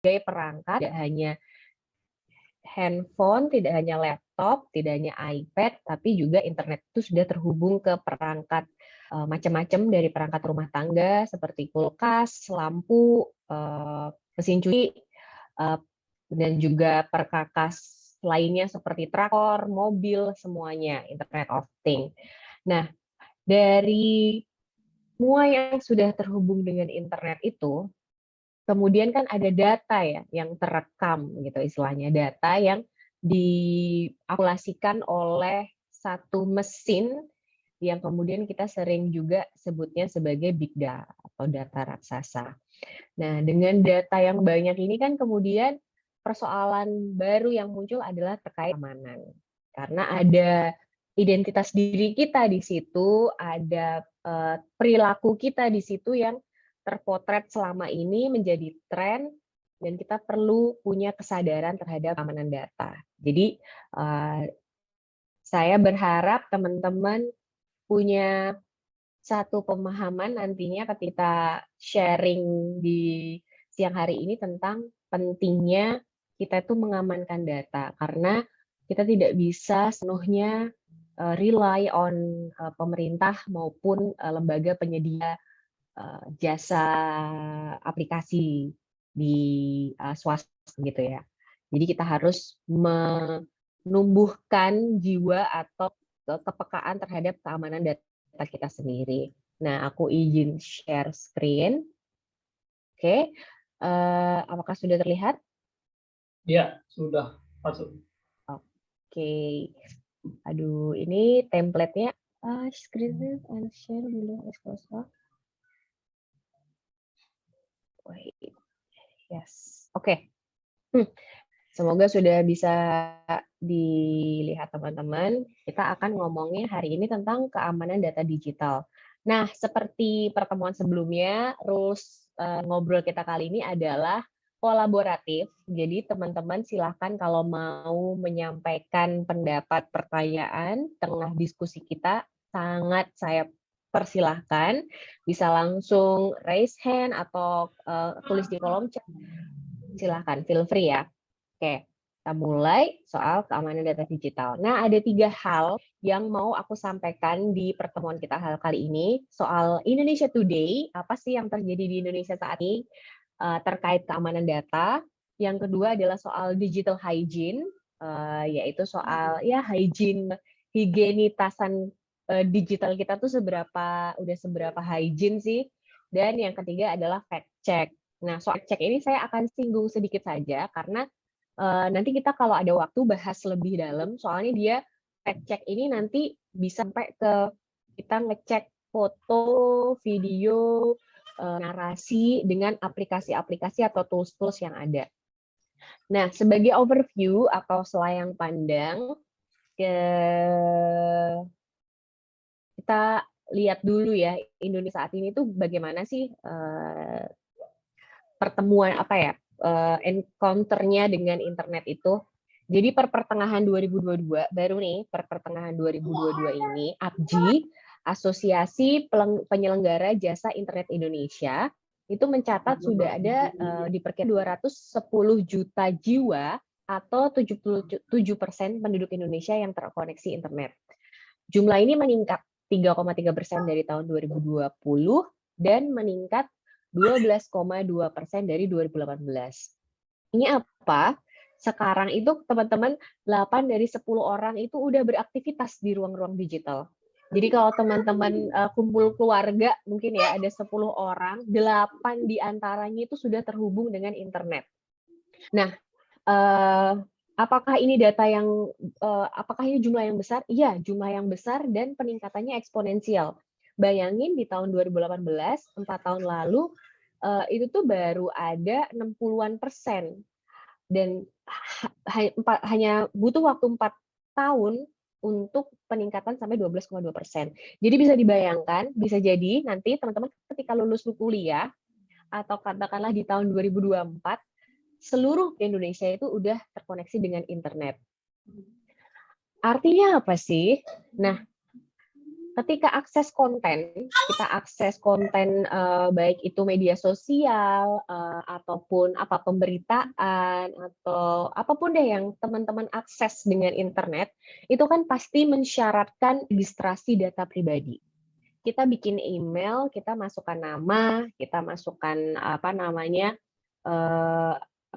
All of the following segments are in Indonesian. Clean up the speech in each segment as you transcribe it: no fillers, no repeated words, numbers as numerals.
perangkat, tidak hanya handphone, tidak hanya laptop, tidak hanya iPad, tapi juga internet itu sudah terhubung ke perangkat macam-macam, dari perangkat rumah tangga seperti kulkas, lampu, mesin cuci, dan juga perkakas lainnya seperti traktor, mobil, semuanya Internet of Things. Nah, dari semua yang sudah terhubung dengan internet itu, kemudian kan ada data ya yang terekam gitu istilahnya, data yang diakumulasikan oleh satu mesin yang kemudian kita sering juga sebutnya sebagai big data atau data raksasa. Nah, dengan data yang banyak ini kan kemudian persoalan baru yang muncul adalah terkait keamanan. Karena ada identitas diri kita di situ, ada perilaku kita di situ yang terpotret selama ini menjadi tren, dan kita perlu punya kesadaran terhadap keamanan data. Jadi saya berharap teman-teman punya satu pemahaman nantinya ketika sharing di siang hari ini tentang pentingnya kita itu mengamankan data, karena kita tidak bisa sepenuhnya rely on pemerintah maupun lembaga penyedia jasa aplikasi di swasta gitu ya. Jadi kita harus menumbuhkan jiwa atau kepekaan terhadap keamanan data kita sendiri. Nah, aku izin share screen. Oke, apakah sudah terlihat? Ya, sudah masuk. Oke. Aduh, ini template-nya. Screen and share below exposure. Wait. Yes. Oke. Semoga sudah bisa dilihat teman-teman. Kita akan ngomongnya hari ini tentang keamanan data digital. Nah, seperti pertemuan sebelumnya, rules ngobrol kita kali ini adalah kolaboratif. Jadi teman-teman silahkan kalau mau menyampaikan pendapat, pertanyaan tengah diskusi kita, sangat saya persilahkan. Bisa langsung raise hand atau tulis di kolom chat. Silahkan, feel free ya. Oke, kita mulai soal keamanan data digital. Nah, ada 3 hal yang mau aku sampaikan di pertemuan kita kali ini. Soal Indonesia Today, apa sih yang terjadi di Indonesia saat ini terkait keamanan data. Yang kedua adalah soal digital hygiene, yaitu soal ya hygiene, higienitasan digital kita tuh udah seberapa hygiene sih. Dan yang ketiga adalah fact check. Nah, soal cek ini saya akan singgung sedikit saja karena nanti kita kalau ada waktu bahas lebih dalam, soalnya dia fact check ini nanti bisa sampai ke kita ngecek foto, video, narasi dengan aplikasi-aplikasi atau tools-tools yang ada. Nah, sebagai overview atau selayang pandang, kita lihat dulu ya Indonesia saat ini tuh bagaimana sih pertemuan encounter-nya dengan internet itu. Jadi per pertengahan 2022 baru nih per pertengahan 2022 ini APJI, Asosiasi Penyelenggara Jasa Internet Indonesia, itu mencatat sudah ada diperkirakan 210 juta jiwa atau 77% penduduk Indonesia yang terkoneksi internet. Jumlah ini meningkat 3,3% dari tahun 2020 dan meningkat 12,2% dari 2018. Ini apa? Sekarang itu teman-teman 8 dari 10 orang itu udah beraktivitas di ruang-ruang digital. Jadi kalau teman-teman kumpul keluarga mungkin ya ada 10 orang, 8 diantaranya itu sudah terhubung dengan internet. Nah, apakah ini apakah ini jumlah yang besar? Iya, jumlah yang besar dan peningkatannya eksponensial. Bayangin di tahun 2018, 4 tahun lalu, itu tuh baru ada 60-an%. Dan hanya butuh waktu 4 tahun untuk peningkatan sampai 12,2%. Jadi bisa dibayangkan, bisa jadi nanti teman-teman ketika lulus kuliah, atau katakanlah di tahun 2024, seluruh Indonesia itu udah terkoneksi dengan internet. Artinya apa sih? Nah, ketika akses konten, kita akses konten baik itu media sosial ataupun apa pemberitaan atau apapun deh yang teman-teman akses dengan internet, itu kan pasti mensyaratkan registrasi data pribadi. Kita bikin email, kita masukkan nama, kita masukkan apa namanya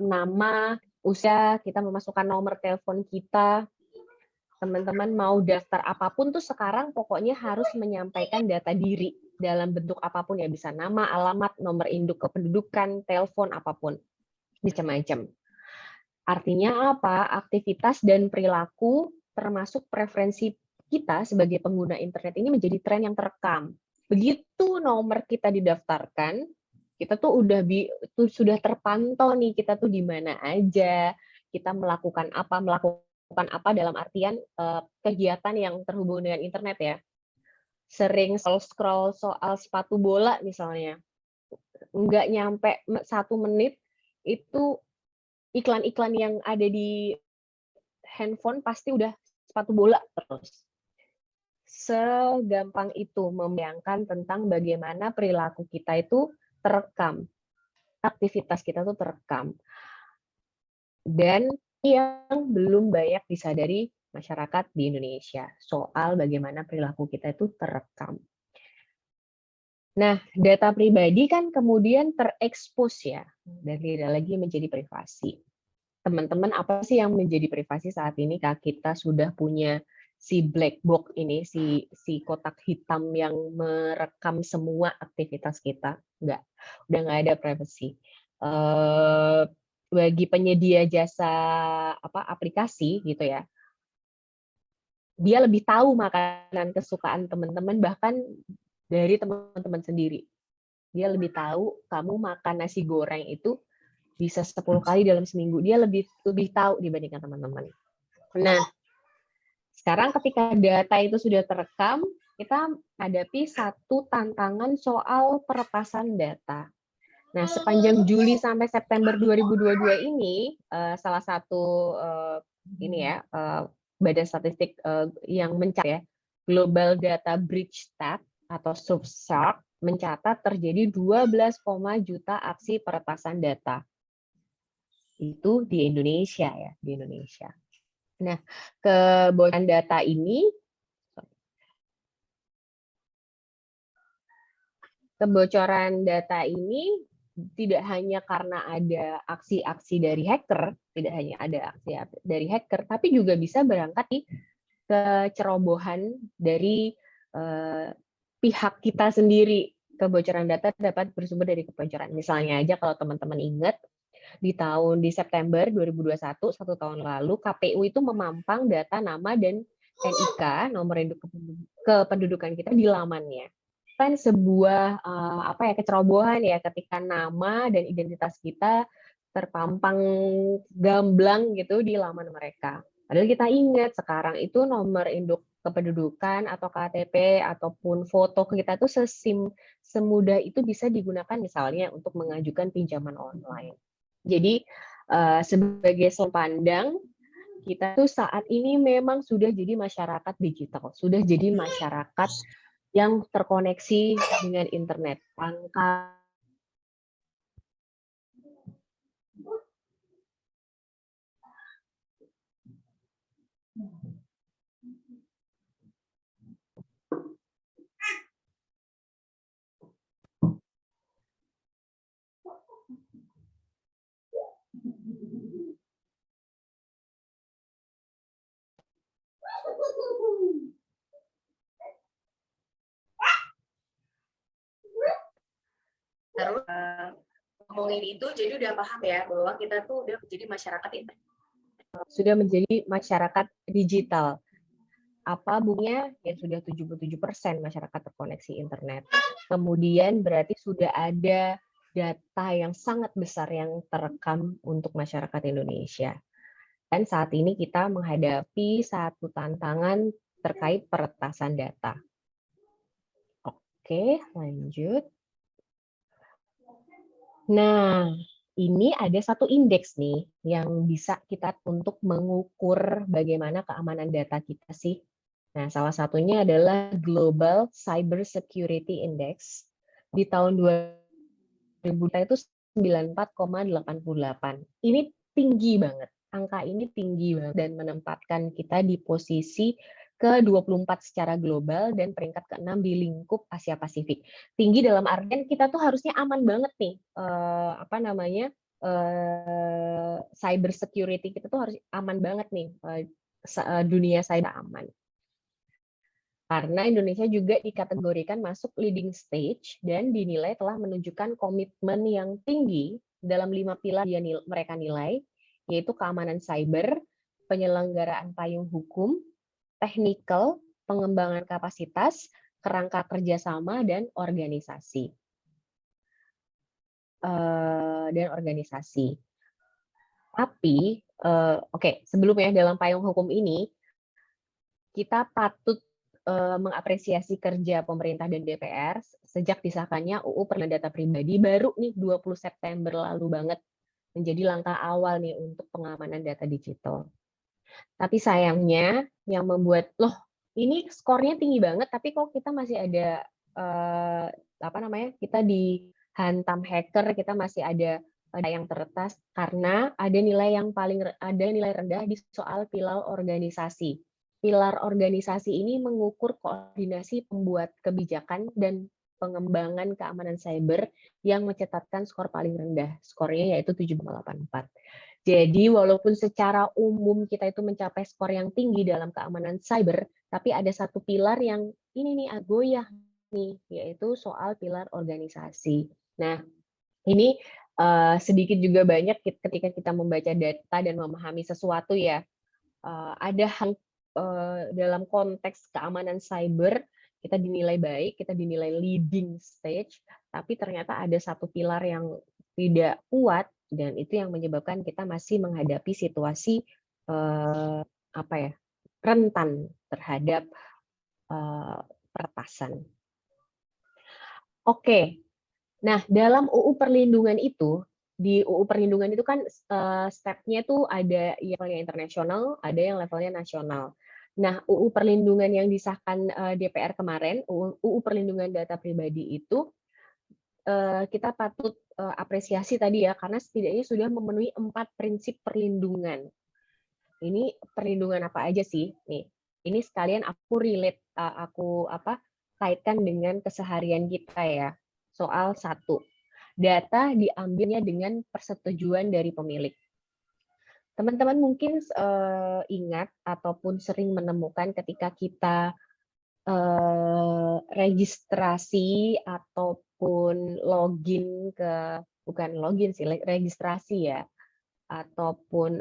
nama, usia, kita memasukkan nomor telepon kita. Teman-teman mau daftar apapun tuh sekarang pokoknya harus menyampaikan data diri dalam bentuk apapun ya, bisa nama, alamat, nomor induk kependudukan, telepon, apapun, macam-macam. Artinya apa? Aktivitas dan perilaku termasuk preferensi kita sebagai pengguna internet ini menjadi tren yang terekam. Begitu nomor kita didaftarkan, kita tuh sudah terpantau nih kita tuh di mana aja, kita melakukan apa dalam artian kegiatan yang terhubung dengan internet ya. Sering scroll soal sepatu bola misalnya, nggak nyampe 1 menit itu iklan-iklan yang ada di handphone pasti udah sepatu bola terus. Segampang itu membayangkan tentang bagaimana perilaku kita itu terekam, aktivitas kita tuh terekam. Dan yang belum banyak disadari masyarakat di Indonesia soal bagaimana perilaku kita itu terekam. Nah, data pribadi kan kemudian terekspos ya, dan tidak lagi menjadi privasi. Teman-teman, apa sih yang menjadi privasi saat ini? Kak, kita sudah punya si black box ini, si kotak hitam yang merekam semua aktivitas kita. Udah nggak ada privacy. Bagi penyedia jasa aplikasi gitu ya, dia lebih tahu makanan kesukaan teman-teman bahkan dari teman-teman sendiri. Dia lebih tahu kamu makan nasi goreng itu bisa 10 kali dalam seminggu. Dia lebih tahu dibandingkan teman-teman. Nah, sekarang ketika data itu sudah terekam, kita hadapi satu tantangan soal peretasan data. Nah, sepanjang Juli sampai September 2022 ini, salah satu badan statistik yang mencatat ya, Global Data Breach Stat atau SUBSARC mencatat terjadi 12, juta aksi peretasan data. Itu di Indonesia ya, di Indonesia. Nah, kebocoran data ini tidak hanya karena ada aksi-aksi dari hacker, tapi juga bisa berangkat di kecerobohan dari pihak kita sendiri. Kebocoran data dapat bersumber dari kebocoran. Misalnya aja kalau teman-teman ingat, di September 2021, 1 tahun lalu, KPU itu memampang data nama dan NIK, nomor induk kependudukan kita di lamannya. Kan sebuah kecerobohan ya ketika nama dan identitas kita terpampang gamblang gitu di laman mereka. Padahal kita ingat sekarang itu nomor induk kependudukan atau KTP ataupun foto kita tuh semudah itu bisa digunakan misalnya untuk mengajukan pinjaman online. Jadi sebagai sudut pandang kita tuh saat ini memang sudah jadi masyarakat digital, sudah jadi masyarakat yang terkoneksi dengan internet. Terus ngomongin itu jadi udah paham ya bahwa kita tuh udah menjadi masyarakat internet. Sudah menjadi masyarakat digital. Apa buktinya? Ya sudah 77% masyarakat terkoneksi internet. Kemudian berarti sudah ada data yang sangat besar yang terekam untuk masyarakat Indonesia. Dan saat ini kita menghadapi satu tantangan terkait peretasan data. Oke, lanjut. Nah, ini ada satu indeks nih yang bisa kita untuk mengukur bagaimana keamanan data kita sih. Nah, salah satunya adalah Global Cyber Security Index. Di tahun 2000 itu 94,88. Ini tinggi banget. Angka ini tinggi banget dan menempatkan kita di posisi ke-24 secara global dan peringkat ke-6 di lingkup Asia Pasifik. Tinggi dalam artian kita tuh harusnya aman banget nih, cyber security kita tuh harus aman banget nih, dunia cyber aman. Karena Indonesia juga dikategorikan masuk leading stage dan dinilai telah menunjukkan komitmen yang tinggi dalam 5 pilar yang mereka nilai, yaitu keamanan cyber, penyelenggaraan payung hukum, teknikal, pengembangan kapasitas, kerangka kerjasama, dan organisasi. Tapi, sebelumnya dalam payung hukum ini, kita patut mengapresiasi kerja pemerintah dan DPR sejak disahkannya UU Perlindungan Data Pribadi baru nih 20 September lalu banget menjadi langkah awal nih untuk pengamanan data digital. Tapi sayangnya yang membuat ini skornya tinggi banget tapi kok kita masih ada kita dihantam hacker, kita masih ada yang teretas karena ada nilai rendah di soal pilar organisasi. Pilar organisasi ini mengukur koordinasi pembuat kebijakan dan pengembangan keamanan cyber yang mencatatkan skor paling rendah. Skornya yaitu 7,84. Jadi walaupun secara umum kita itu mencapai skor yang tinggi dalam keamanan cyber, tapi ada satu pilar yang ini nih goyah nih, yaitu soal pilar organisasi. Nah, ini sedikit juga banyak ketika kita membaca data dan memahami sesuatu ya, ada hal dalam konteks keamanan cyber, kita dinilai baik, kita dinilai leading stage, tapi ternyata ada satu pilar yang tidak kuat, dan itu yang menyebabkan kita masih menghadapi situasi rentan terhadap peretasan. Oke, nah dalam UU Perlindungan itu, di UU Perlindungan itu kan step-nya itu ada yang levelnya internasional, ada yang levelnya nasional. Nah, UU Perlindungan yang disahkan DPR kemarin, UU Perlindungan Data Pribadi itu kita patut apresiasi tadi ya, karena setidaknya sudah memenuhi 4 prinsip perlindungan. Ini perlindungan apa aja sih? Nih, ini sekalian aku kaitkan dengan keseharian kita ya. Soal 1, data diambilnya dengan persetujuan dari pemilik. Teman-teman mungkin ingat ataupun sering menemukan ketika kita registrasi ataupun registrasi ya, ataupun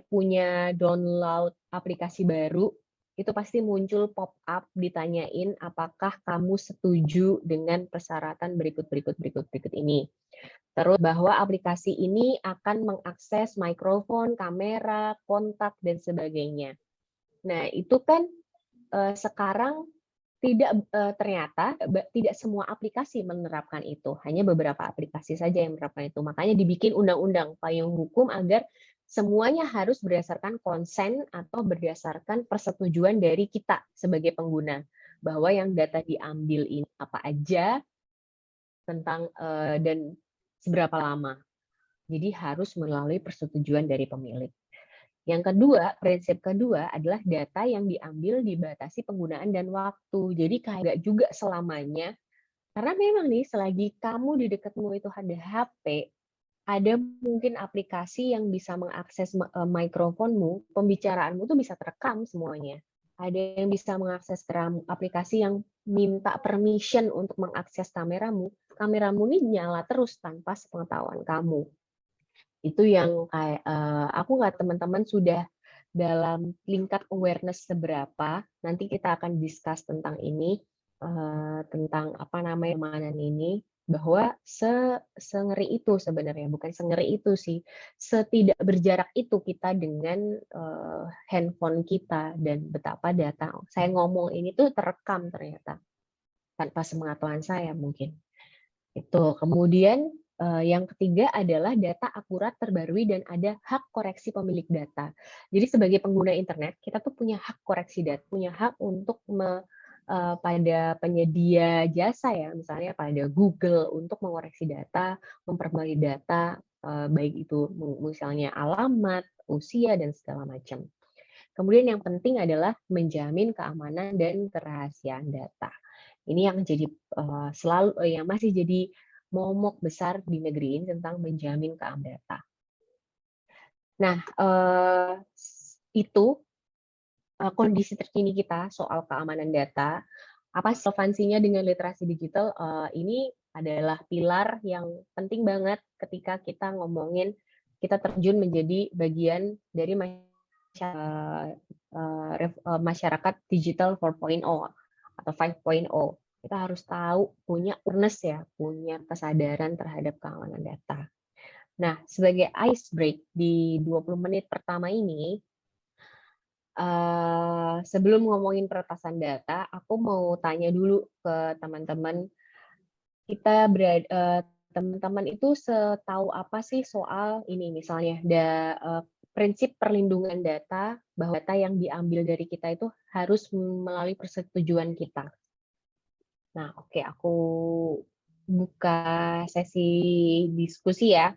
punya download aplikasi baru, itu pasti muncul pop-up ditanyain apakah kamu setuju dengan persyaratan berikut ini. Terus bahwa aplikasi ini akan mengakses mikrofon, kamera, kontak, dan sebagainya. Nah, itu kan sekarang ternyata tidak semua aplikasi menerapkan itu, hanya beberapa aplikasi saja yang menerapkan itu. Makanya dibikin undang-undang payung hukum agar semuanya harus berdasarkan konsen atau berdasarkan persetujuan dari kita sebagai pengguna, bahwa yang data diambil ini apa aja, tentang dan seberapa lama. Jadi harus melalui persetujuan dari pemilik. Yang kedua, prinsip kedua adalah data yang diambil dibatasi penggunaan dan waktu. Jadi kayak juga selamanya, karena memang nih selagi kamu di dekatmu itu ada HP, ada mungkin aplikasi yang bisa mengakses mikrofonmu, pembicaraanmu tuh bisa terekam semuanya. Ada yang bisa mengakses aplikasi yang minta permission untuk mengakses kameramu ini nyala terus tanpa sepengetahuan kamu. Itu yang kayak aku nggak teman-teman sudah dalam tingkat awareness seberapa, nanti kita akan discuss tentang ini, tentang keamanan ini, bahwa sengeri itu sebenarnya, bukan sengeri itu sih, setidak berjarak itu kita dengan handphone kita, dan betapa data saya ngomong ini tuh terekam ternyata tanpa sepengetahuan saya mungkin. Itu kemudian Yang ketiga adalah data akurat, terbarui, dan ada hak koreksi pemilik data. Jadi sebagai pengguna internet, kita tuh punya hak koreksi data, punya hak untuk pada penyedia jasa ya, misalnya pada Google untuk mengoreksi data, memperbarui data, baik itu misalnya alamat, usia, dan segala macam. Kemudian yang penting adalah menjamin keamanan dan kerahasiaan data. Ini yang jadi yang masih jadi momok besar di negeri ini tentang menjamin keamanan data. Nah, itu kondisi terkini kita soal keamanan data. Apa relevansinya dengan literasi digital? Ini adalah pilar yang penting banget ketika kita ngomongin kita terjun menjadi bagian dari masyarakat digital 4.0 atau 5.0. Kita harus tahu, punya awareness ya, punya kesadaran terhadap keamanan data. Nah, sebagai ice break di 20 menit pertama ini, sebelum ngomongin peretasan data, aku mau tanya dulu ke teman-teman, teman-teman itu setahu apa sih soal ini, misalnya prinsip perlindungan data, bahwa data yang diambil dari kita itu harus melalui persetujuan kita. Nah, oke, aku buka sesi diskusi ya.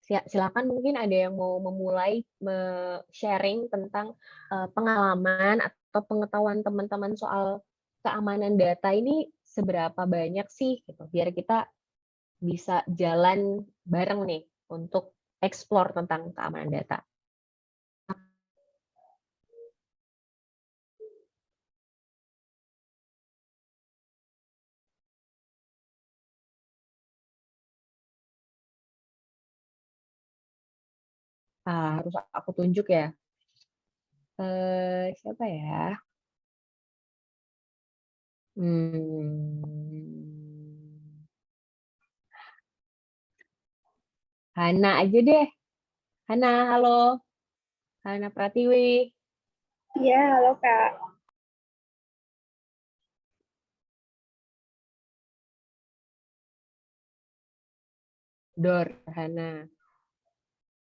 Silakan, mungkin ada yang mau memulai sharing tentang pengalaman atau pengetahuan teman-teman soal keamanan data ini seberapa banyak sih, gitu, biar kita bisa jalan bareng nih untuk explore tentang keamanan data. Harus aku tunjuk ya. Siapa ya? Hana aja deh. Hana, halo. Hana Pratiwi. Iya, halo Kak. Dor, Hana.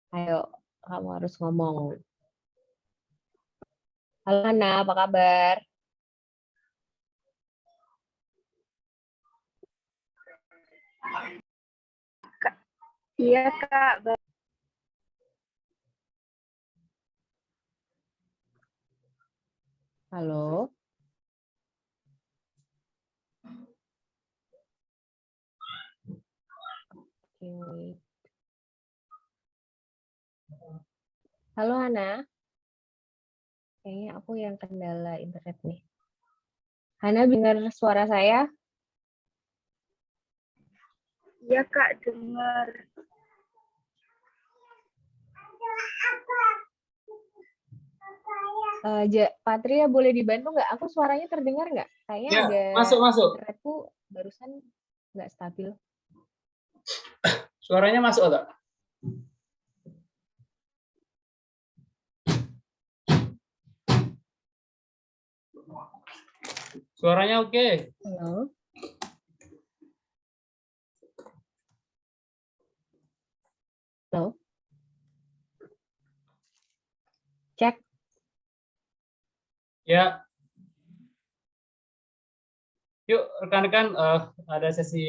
Ayo, kamu harus ngomong. Halo Hana, apa kabar? Iya Kak. Halo. Oke. Halo Hana. Kayaknya aku yang kendala internet nih. Hana, dengar suara saya? Iya Kak, dengar. Patria, boleh dibantu nggak? Aku suaranya terdengar nggak? Kayaknya Ya, ada masuk. internetku barusan nggak stabil. Suaranya masuk agak? Suaranya oke. Halo. Halo. Cek. Ya. Yuk, rekan-rekan, ada sesi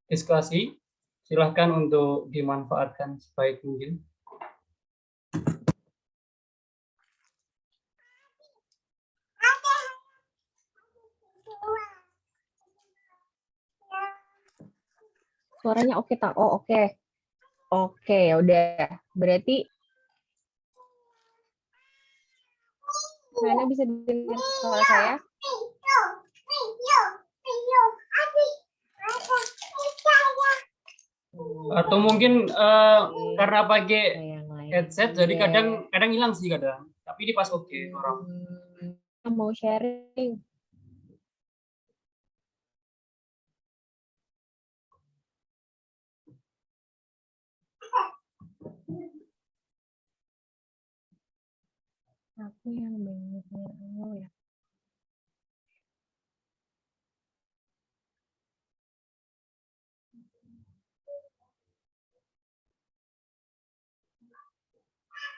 diskusi. Silahkan untuk dimanfaatkan sebaik mungkin. Suaranya oke tak? Oh, oke. Oke, ya udah. Berarti Hana bisa dengar suara saya? Atau mungkin karena pakai Yang lain headset, jadi kadang hilang sih kadang. Tapi ini pas oke orang. Mau sharing. Aku yang bingung ya.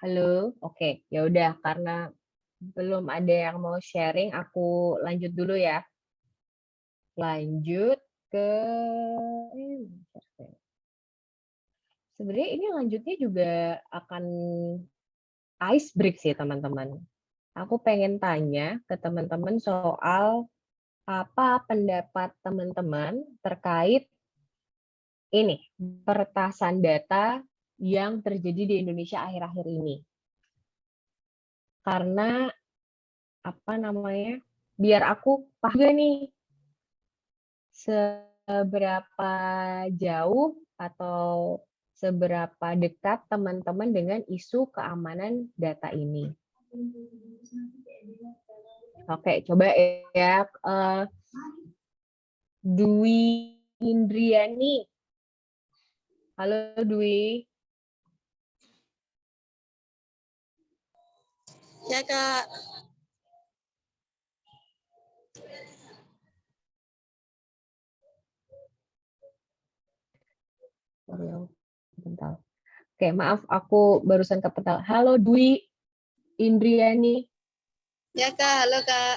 Halo, oke, ya udah karena belum ada yang mau sharing, aku lanjut dulu ya. Lanjut ke sebenarnya ini lanjutnya juga akan ice break sih teman-teman. Aku pengen tanya ke teman-teman soal apa pendapat teman-teman terkait ini peretasan data yang terjadi di Indonesia akhir-akhir ini. Karena apa namanya? Biar aku paham juga nih seberapa jauh atau seberapa dekat teman-teman dengan isu keamanan data ini. Oke, coba ya. Dwi Indriani. Halo Dwi. Ya, Kak. Bentar. Oke, maaf aku barusan kepetal. Halo Dwi Indriani. Ya, Kak. Halo, Kak.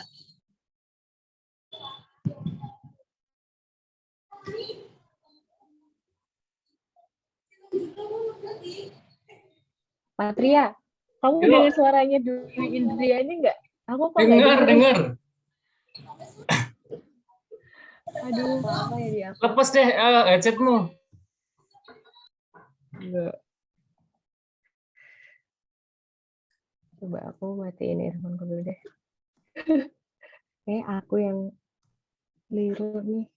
Patria, kamu Yuk. dengar suaranya Dwi Indriani nggak? Aku kok nggak Dengar, denger. dengar. Aduh, apa ya dia? Lepas deh headsetmu. Enggak. Coba aku matiin earphone dulu deh. Aku yang keliru nih.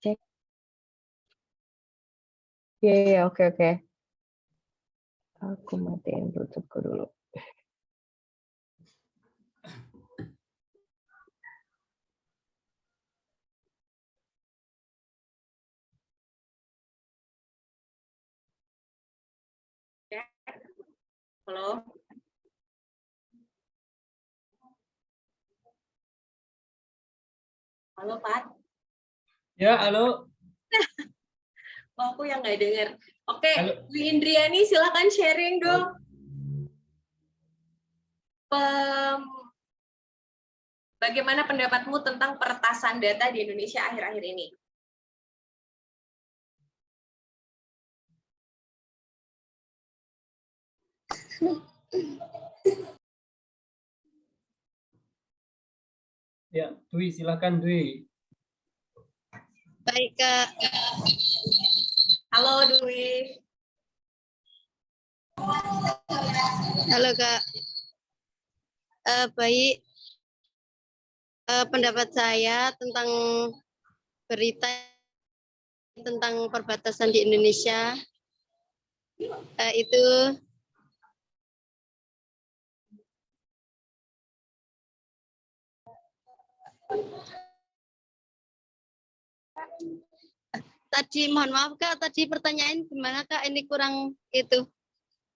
Cek. Ya, oke. Aku matiin Bluetooth-ku dulu. Halo. Halo, Pak. Ya, halo. Oh, aku yang nggak dengar. Oke, Halo. Dwi Indriani, silakan sharing dong. Bagaimana pendapatmu tentang peretasan data di Indonesia akhir-akhir ini? Ya, Dwi, silakan Dwi. Baik, Kak. Halo, Dwi. Halo, Kak. Baik. Pendapat saya tentang berita tentang perbatasan di Indonesia itu tadi, mohon maaf Kak, tadi pertanyaan gimana Kak? Ini kurang itu.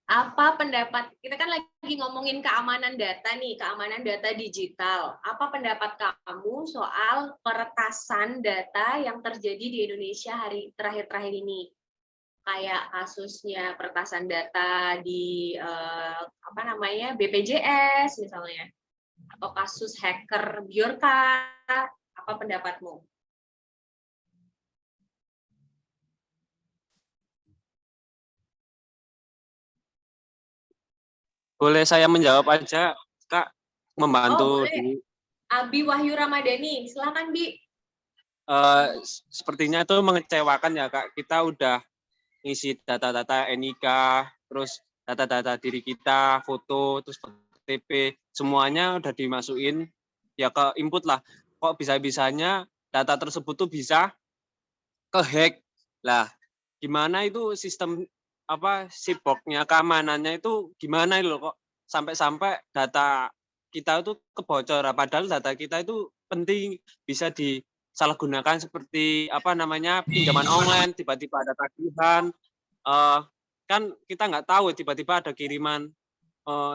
Apa pendapat, kita kan lagi ngomongin keamanan data nih, keamanan data digital. Apa pendapat kamu soal peretasan data yang terjadi di Indonesia hari terakhir-terakhir ini? Kayak kasusnya peretasan data di BPJS misalnya, atau kasus hacker Bjorka. Apa pendapatmu? Boleh saya menjawab aja, Kak, membantu boleh. di Abi Wahyu Ramadhani, silakan Bi. sepertinya itu mengecewakan ya, Kak. Kita udah ngisi data-data NIK, terus data-data diri kita, foto, terus KTP, semuanya udah dimasukin ya ke input lah. Kok bisa-bisanya data tersebut tuh bisa kehack. Lah, gimana itu sistem sipoknya, keamanannya itu gimana itu loh, kok sampai-sampai data kita itu kebocoran, padahal data kita itu penting, bisa disalahgunakan seperti pinjaman online, tiba-tiba ada tagihan, kan kita nggak tahu tiba-tiba ada kiriman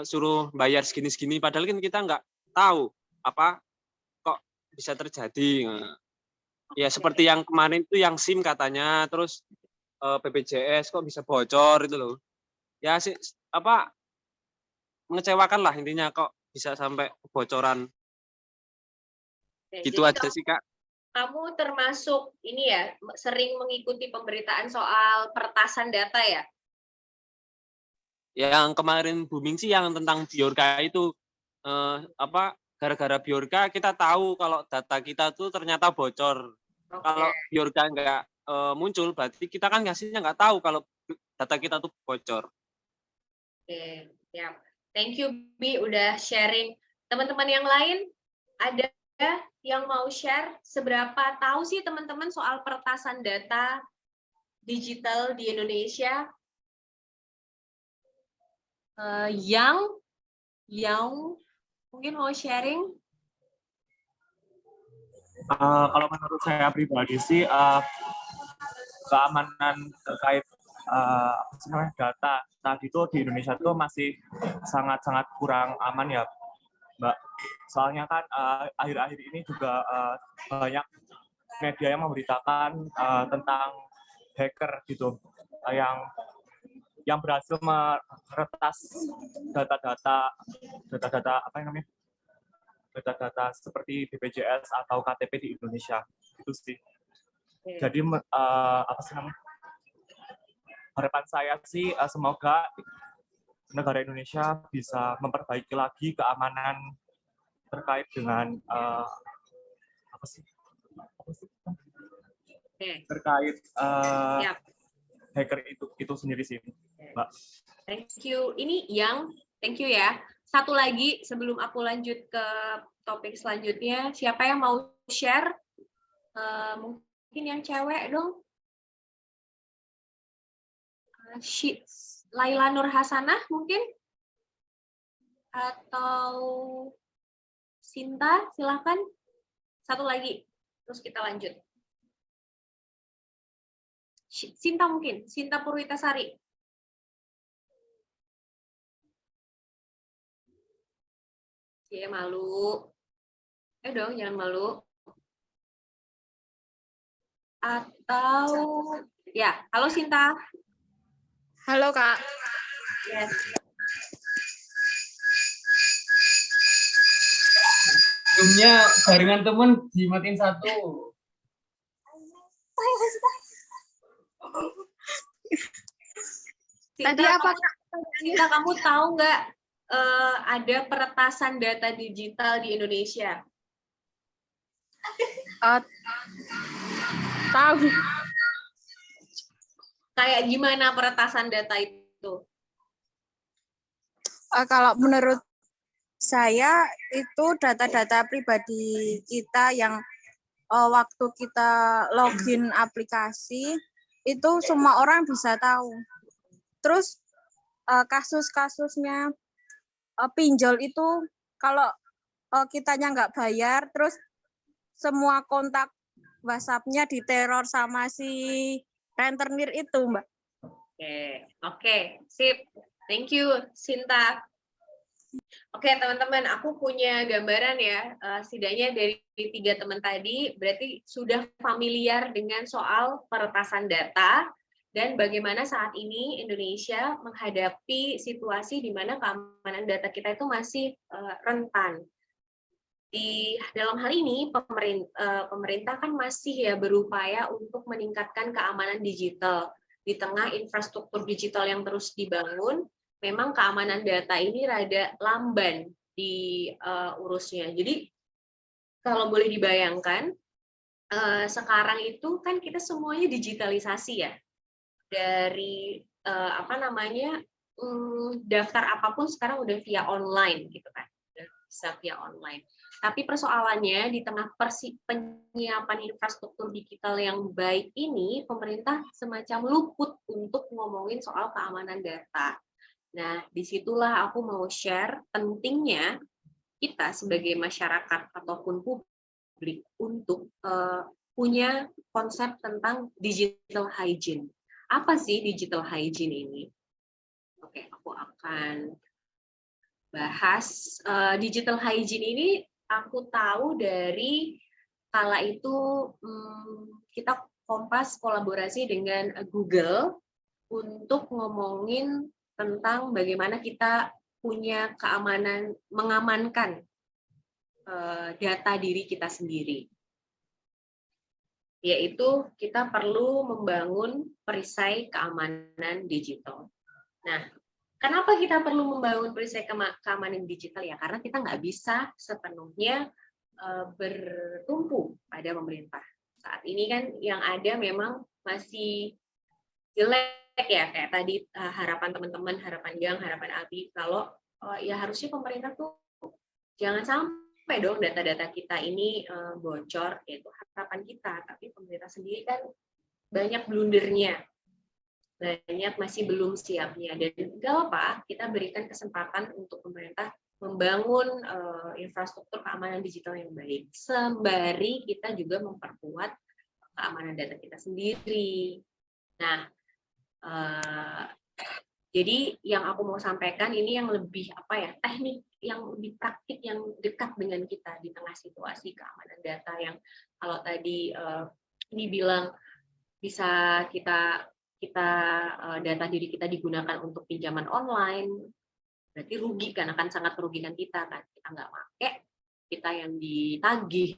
suruh bayar segini-segini, padahal kan kita nggak tahu kok bisa terjadi. Ya seperti yang kemarin itu yang SIM katanya, terus BPJS kok bisa bocor itu loh. ya sih apa mengecewakan lah intinya kok bisa sampai kebocoran. Oke, Gitu jadi aja sih Kak. kamu termasuk ini ya, sering mengikuti pemberitaan soal peretasan data ya? Yang kemarin booming sih yang tentang Bjorka itu apa gara-gara Bjorka kita tahu kalau data kita tuh ternyata bocor. Oke. Kalau Bjorka nggak muncul berarti kita kan ngasihnya nggak tahu kalau data kita tuh bocor. Oke, siap. Thank you Bi udah sharing. Teman-teman yang lain ada yang mau share seberapa tahu sih teman-teman soal peretasan data digital di Indonesia? Yang mungkin mau sharing? Kalau menurut saya pribadi sih keamanan terkait apa sih namanya, data tadi itu di Indonesia itu masih sangat-sangat kurang aman ya, Mbak. Soalnya kan akhir-akhir ini juga banyak media yang memberitakan tentang hacker gitu yang berhasil meretas data-data apa yang namanya, data-data seperti BPJS atau KTP di Indonesia itu sih. Jadi apa sih namanya, harapan saya sih semoga negara Indonesia bisa memperbaiki lagi keamanan terkait dengan apa sih terkait Siap. hacker itu sendiri sih, Mbak. Thank you. Ini thank you ya. Satu lagi sebelum aku lanjut ke topik selanjutnya, siapa yang mau share? Mungkin yang cewek dong. Laila Nur Hasanah mungkin? Atau Sinta, silakan. Satu lagi, terus kita lanjut. Sinta mungkin, Sinta Purwitasari. Ya, malu. Dong, jangan malu. Atau, ya, halo Sinta. Halo Kak. Yes. Zoom-nya barengan temen dimatiin satu. Tadi apa Kak? Sinta, kamu tahu nggak ada peretasan data digital di Indonesia? Tahu. Kayak gimana peretasan data itu? Kalau menurut saya itu data-data pribadi kita yang waktu kita login aplikasi itu semua orang bisa tahu. Terus kasus-kasusnya pinjol itu kalau kitanya nggak bayar, terus semua kontak WhatsApp-nya diteror sama si rentenir itu, Mbak. Oke, sip. Thank you, Sinta. Oke, teman-teman, aku punya gambaran ya, setidaknya dari 3 teman tadi, berarti sudah familiar dengan soal peretasan data, dan bagaimana saat ini Indonesia menghadapi situasi di mana keamanan data kita itu masih rentan. Dalam hal ini, pemerintah kan masih ya berupaya untuk meningkatkan keamanan digital. Di tengah infrastruktur digital yang terus dibangun, memang keamanan data ini rada lamban diurusnya. Jadi kalau boleh dibayangkan, sekarang itu kan kita semuanya digitalisasi ya. Dari daftar apapun sekarang udah via online gitu kan. Udah bisa via online. Tapi persoalannya di tengah penyiapan infrastruktur digital yang baik ini, pemerintah semacam luput untuk ngomongin soal keamanan data. Nah, disitulah aku mau share pentingnya kita sebagai masyarakat ataupun publik untuk punya konsep tentang digital hygiene. Apa sih digital hygiene ini? Oke, aku akan bahas digital hygiene ini. Aku tahu dari kala itu kita Kompas kolaborasi dengan Google untuk ngomongin tentang bagaimana kita punya keamanan, mengamankan data diri kita sendiri. Yaitu kita perlu membangun perisai keamanan digital. Nah, kenapa kita perlu membangun perisai keamanan digital ya? Karena kita nggak bisa sepenuhnya bertumpu pada pemerintah. Saat ini kan yang ada memang masih jelek ya, kayak tadi harapan teman-teman, harapan Gang, harapan Abi, kalau ya harusnya pemerintah tuh jangan sampai dong data-data kita ini bocor, yaitu harapan kita, tapi pemerintah sendiri kan banyak blundernya, banyak masih belum siapnya, dan enggak apa, kita berikan kesempatan untuk pemerintah membangun infrastruktur keamanan digital yang baik, sembari kita juga memperkuat keamanan data kita sendiri. Nah, jadi yang aku mau sampaikan ini yang lebih apa ya, teknik yang lebih praktik, yang dekat dengan kita di tengah situasi keamanan data yang kalau tadi dibilang bisa kita data diri kita digunakan untuk pinjaman online, berarti rugi kan, akan sangat merugikan kita kan, kita nggak pakai, kita yang ditagih.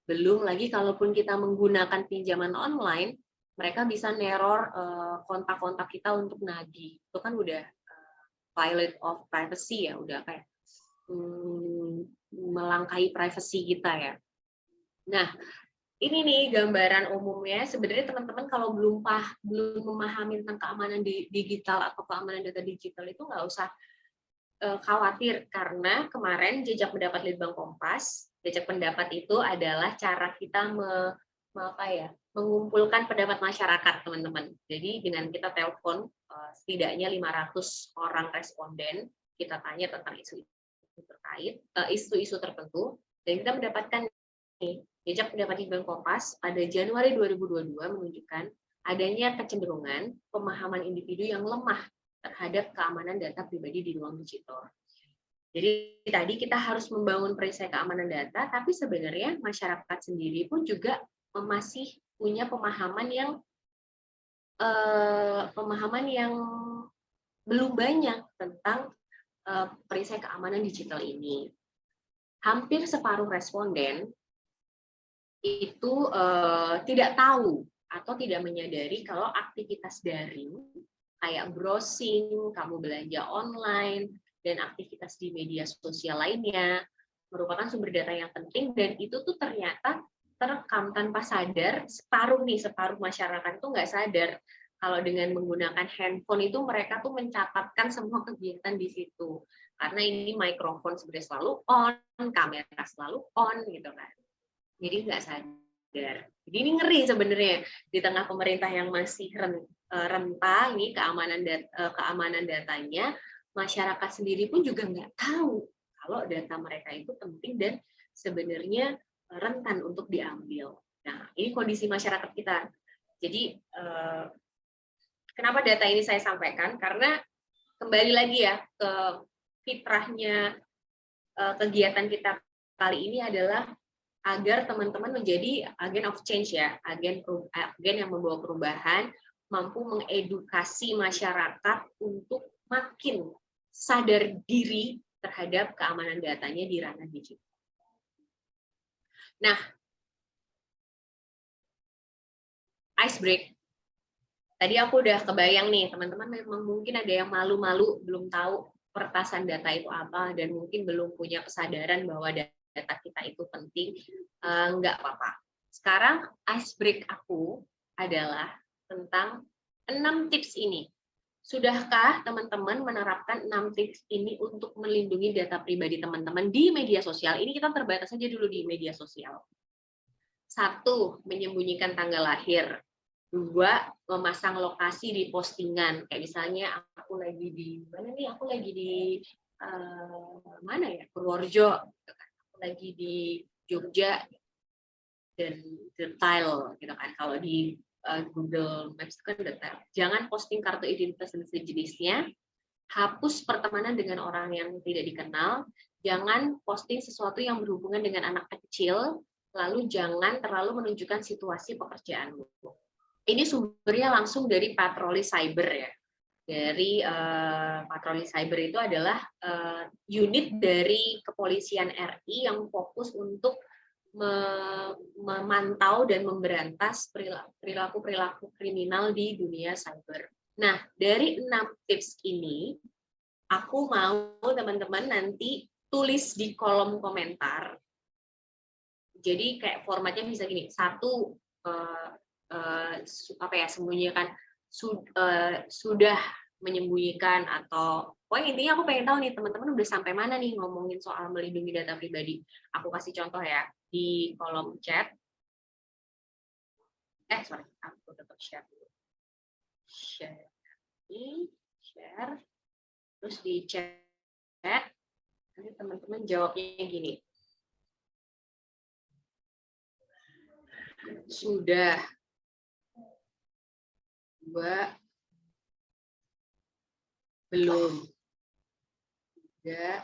Belum lagi kalaupun kita menggunakan pinjaman online, mereka bisa neror kontak-kontak kita untuk nagih. Itu kan udah violate of privacy ya, udah kayak melangkahi privasi kita ya. Nah, ini nih gambaran umumnya. Sebenarnya teman-teman kalau belum memahami tentang keamanan digital atau keamanan data digital itu nggak usah khawatir, karena kemarin jejak pendapat Litbang Kompas, jejak pendapat itu adalah cara kita mengumpulkan pendapat masyarakat, teman-teman. Jadi dengan kita telepon setidaknya 500 orang responden, kita tanya tentang isu-isu tertentu, dan kita mendapatkan nih, jejak pendapat Litbang Kompas pada Januari 2022 menunjukkan adanya kecenderungan pemahaman individu yang lemah terhadap keamanan data pribadi di ruang digital. Jadi tadi kita harus membangun perisai keamanan data, tapi sebenarnya masyarakat sendiri pun juga masih punya pemahaman yang belum banyak tentang perisai keamanan digital ini. Hampir separuh responden itu tidak tahu atau tidak menyadari kalau aktivitas daring kayak browsing, kamu belanja online, dan aktivitas di media sosial lainnya merupakan sumber data yang penting, dan itu tuh ternyata terekam tanpa sadar. Separuh masyarakat itu nggak sadar kalau dengan menggunakan handphone itu mereka tuh mencatatkan semua kegiatan di situ, karena ini mikrofon sebenarnya selalu on, kamera selalu on gitu kan, jadi nggak sadar. Jadi ini ngeri sebenarnya di tengah pemerintah yang masih renta ini keamanan datanya, masyarakat sendiri pun juga nggak tahu kalau data mereka itu penting dan sebenarnya rentan untuk diambil. Nah, ini kondisi masyarakat kita. Jadi kenapa data ini saya sampaikan? Karena kembali lagi ya ke fitrahnya kegiatan kita kali ini adalah agar teman-teman menjadi agen of change ya, agen yang membawa perubahan, mampu mengedukasi masyarakat untuk makin sadar diri terhadap keamanan datanya di ranah digital. Nah, ice break. Tadi aku udah kebayang nih, teman-teman memang mungkin ada yang malu-malu, belum tahu pertasan data itu apa, dan mungkin belum punya kesadaran bahwa data kita itu penting. Nggak apa-apa. Sekarang ice break aku adalah tentang 6 tips ini. Sudahkah teman-teman menerapkan 6 tips ini untuk melindungi data pribadi teman-teman di media sosial? Ini kita terbatas saja dulu di media sosial. 1, menyembunyikan tanggal lahir. 2, memasang lokasi di postingan. Kayak misalnya aku lagi di mana nih? Aku lagi di mana ya? Purworejo. Aku lagi di Jogja dan detail gitu kan. Kalau di Google Maps kan detail. Jangan posting kartu identitas dan sejenisnya. Hapus pertemanan dengan orang yang tidak dikenal. Jangan posting sesuatu yang berhubungan dengan anak kecil. Lalu jangan terlalu menunjukkan situasi pekerjaanmu. Ini sumbernya langsung dari patroli cyber ya. dari patroli cyber itu adalah unit dari kepolisian RI yang fokus untuk memantau dan memberantas perilaku kriminal di dunia cyber. Nah, dari 6 tips ini, aku mau teman-teman nanti tulis di kolom komentar. Jadi kayak formatnya bisa gini, satu sembunyikan sudah menyembunyikan, atau pokoknya intinya aku pengen tahu nih teman-teman udah sampai mana nih ngomongin soal melindungi data pribadi. Aku kasih contoh ya di kolom chat. Sorry, aku tetap share dulu. Share, terus di chat. Nanti teman-teman jawabnya gini. Sudah. 2. Belum. 3.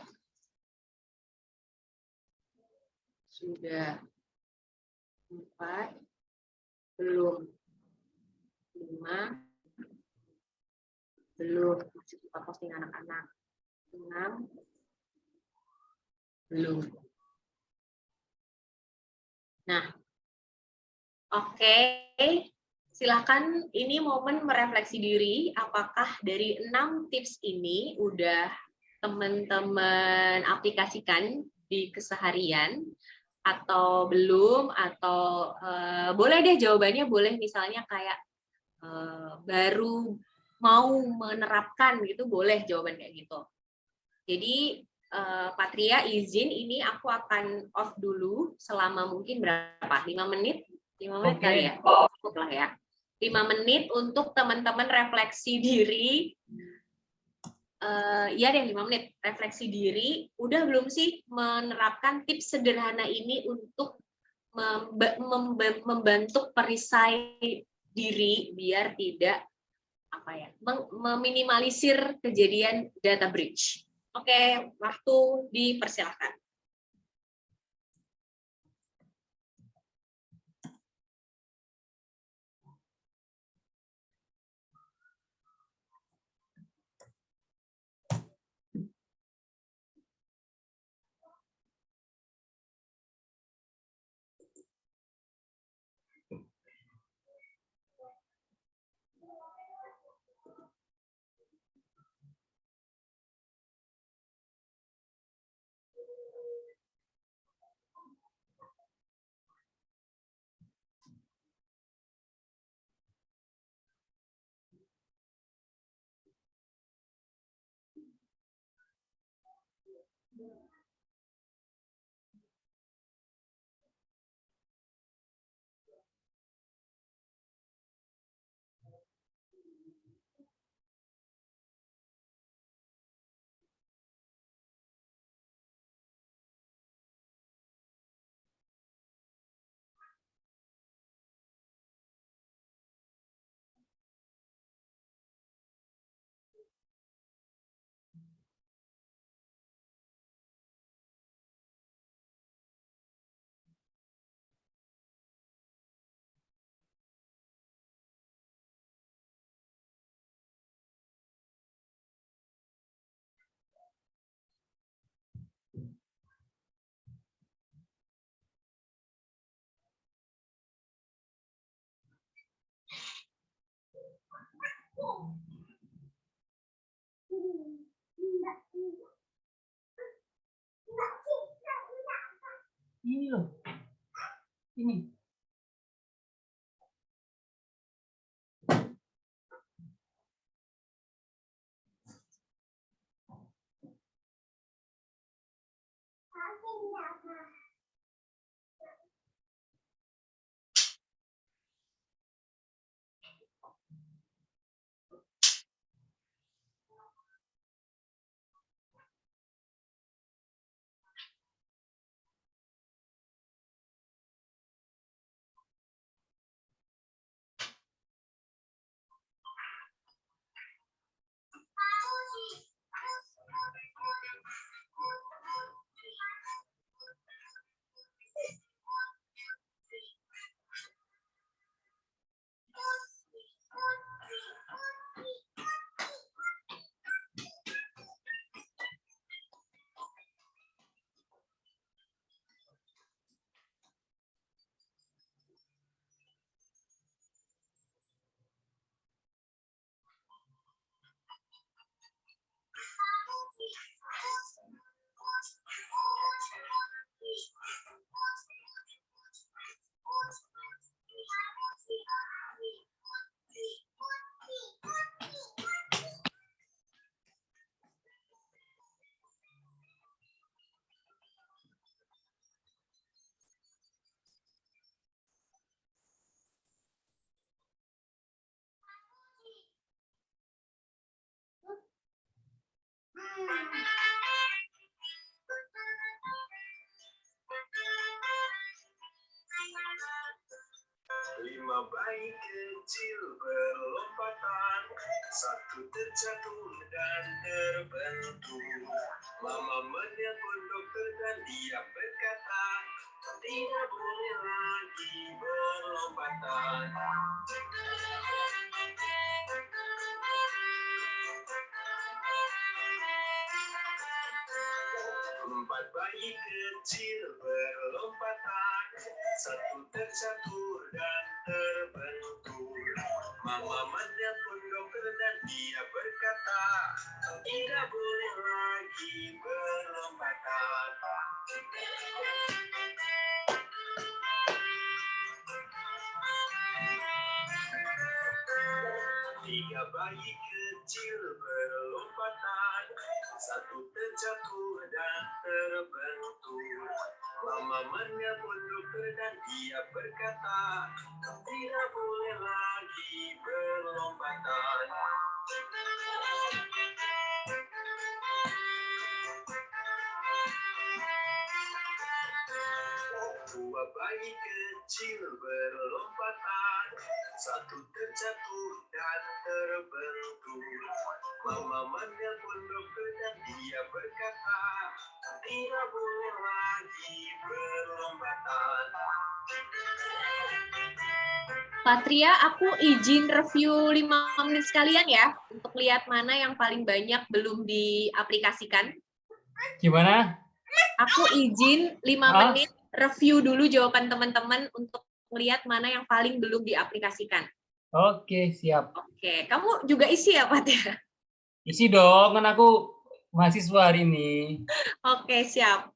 Sudah. 4. Belum. 5. Belum. Masih suka posting anak-anak. 6. Belum. Nah, oke. Silakan, ini momen merefleksi diri. Apakah dari 6 tips ini udah teman-teman aplikasikan di keseharian atau belum, atau boleh deh jawabannya, boleh misalnya kayak baru mau menerapkan gitu, boleh jawaban kayak gitu. Jadi Patria izin, ini aku akan off dulu selama mungkin berapa? 5 menit? 5 menit kali ya? Cukup lah ya. 5 menit untuk teman-teman refleksi diri. Ya deh, 5 menit refleksi diri. Udah belum sih menerapkan tips sederhana ini untuk membantu perisai diri biar tidak meminimalisir kejadian data breach. Oke, waktu dipersilakan. Ini loh. Ini. Dua bayi kecil berlompatan, satu terjatuh dan terbentur. Mama menelpon dokter dan dia berkata, tidak boleh lagi berlompatan. Empat bayi kecil berlompatan, satu terjatuh dan terbentur. Mama menelpon dokter dan dia berkata, tidak boleh lagi berlompatan. Tiga bayi kecil berlompatan, satu terjatuh dan terbentur. Mama menelpon dokter dan dia berkata, tidak boleh lagi berlompatan. Dua bayi kecil berlompatan, satu terjatuh dan terbentur. Mama menelpon dokter dan dia berkata, tidak boleh lagi berlompatan. Patria, aku izin review 5 menit sekalian ya, untuk lihat mana yang paling banyak belum diaplikasikan. Gimana? Aku izin 5 Hah? menit review dulu jawaban teman-teman untuk melihat mana yang paling belum diaplikasikan. Oke, siap. Oke, kamu juga isi ya, Patria? Isi dong, kan aku mahasiswa hari ini. Oke, siap.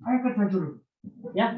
Ayo kerja dulu. Ya.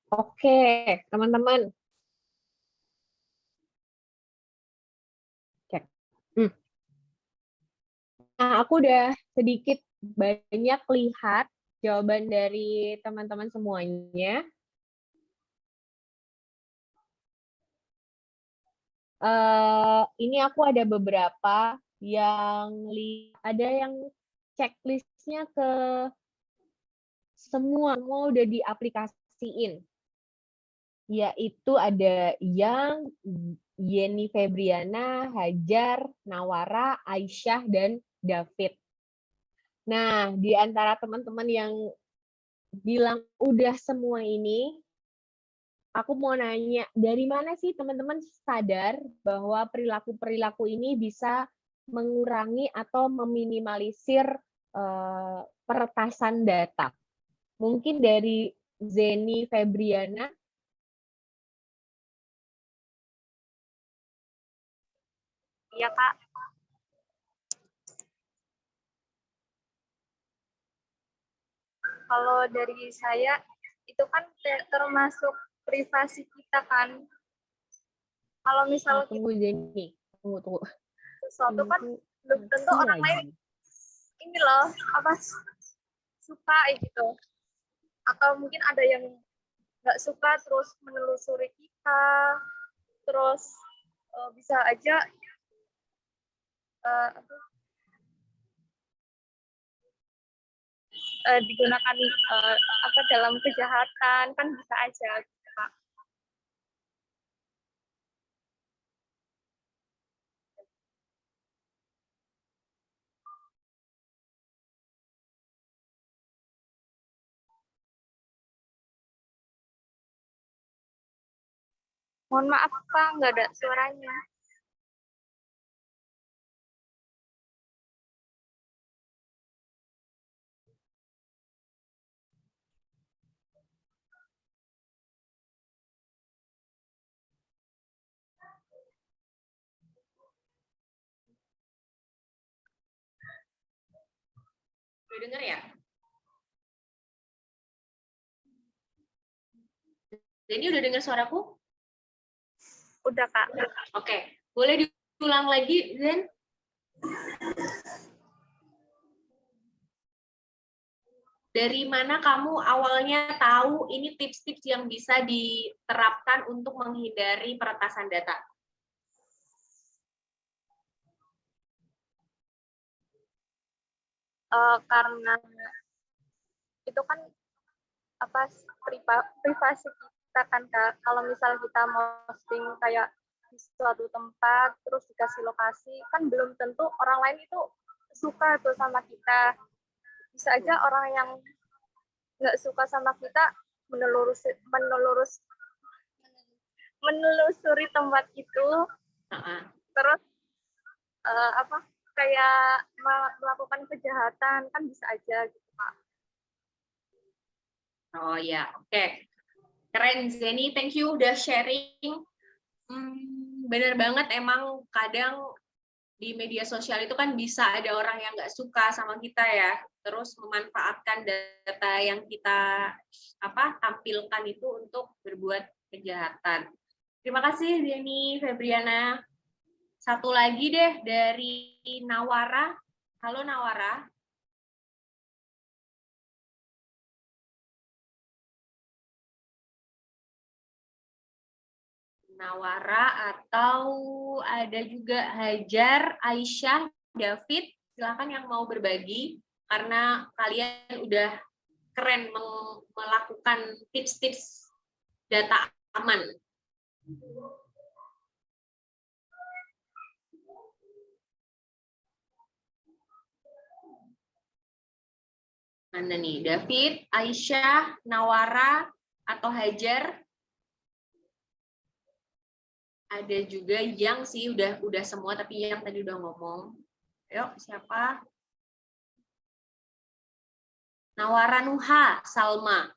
Oke, teman-teman. Cek. Nah, aku udah sedikit banyak lihat jawaban dari teman-teman semuanya. Ini aku ada beberapa yang ada yang checklistnya ke semua udah diaplikasiin. Yaitu ada Yang, Yeni Febriana, Hajar, Nawara, Aisyah, dan David. Nah, di antara teman-teman yang bilang udah semua ini, aku mau nanya, dari mana sih teman-teman sadar bahwa perilaku-perilaku ini bisa mengurangi atau meminimalisir peretasan data? Mungkin dari Zeni Febriana. Iya, Kak. Kalau dari saya, itu kan termasuk privasi kita kan. Kalau misal Tunggu Zeni, tunggu. sesuatu kan belum tentu Mati orang lain lagi. ini loh, suka gitu. Atau mungkin ada yang nggak suka terus menelusuri kita, terus bisa aja digunakan dalam kejahatan, kan bisa aja gitu, Kak. Mohon maaf, Kak, nggak ada suaranya. Udah denger ya? Zeni udah dengar suaraku? Udah, Kak. Oke, boleh diulang lagi, Zen? Dari mana kamu awalnya tahu ini tips-tips yang bisa diterapkan untuk menghindari peretasan data? Karena itu kan privasi kita kan, Kak. Kalau misal kita posting kayak di suatu tempat terus dikasih lokasi, kan belum tentu orang lain itu suka tuh sama kita. Bisa aja orang yang nggak suka sama kita menelusuri tempat itu, terus kayak melakukan kejahatan, kan bisa aja gitu, Pak. Oh ya, oke. Keren, Zeni. Thank you udah sharing. Bener banget, emang kadang di media sosial itu kan bisa ada orang yang nggak suka sama kita ya, terus memanfaatkan data yang kita tampilkan itu untuk berbuat kejahatan. Terima kasih Zeni Febriana. Satu lagi deh dari Nawara. Halo Nawara. Nawara, atau ada juga Hajar, Aisyah, David, silakan yang mau berbagi karena kalian udah keren melakukan tips-tips data aman. Mana nih, David, Aisyah, Nawara, atau Hajar? Ada juga yang sih udah semua, tapi yang tadi udah ngomong. Ayo, siapa? Nawara Nuha, Salma.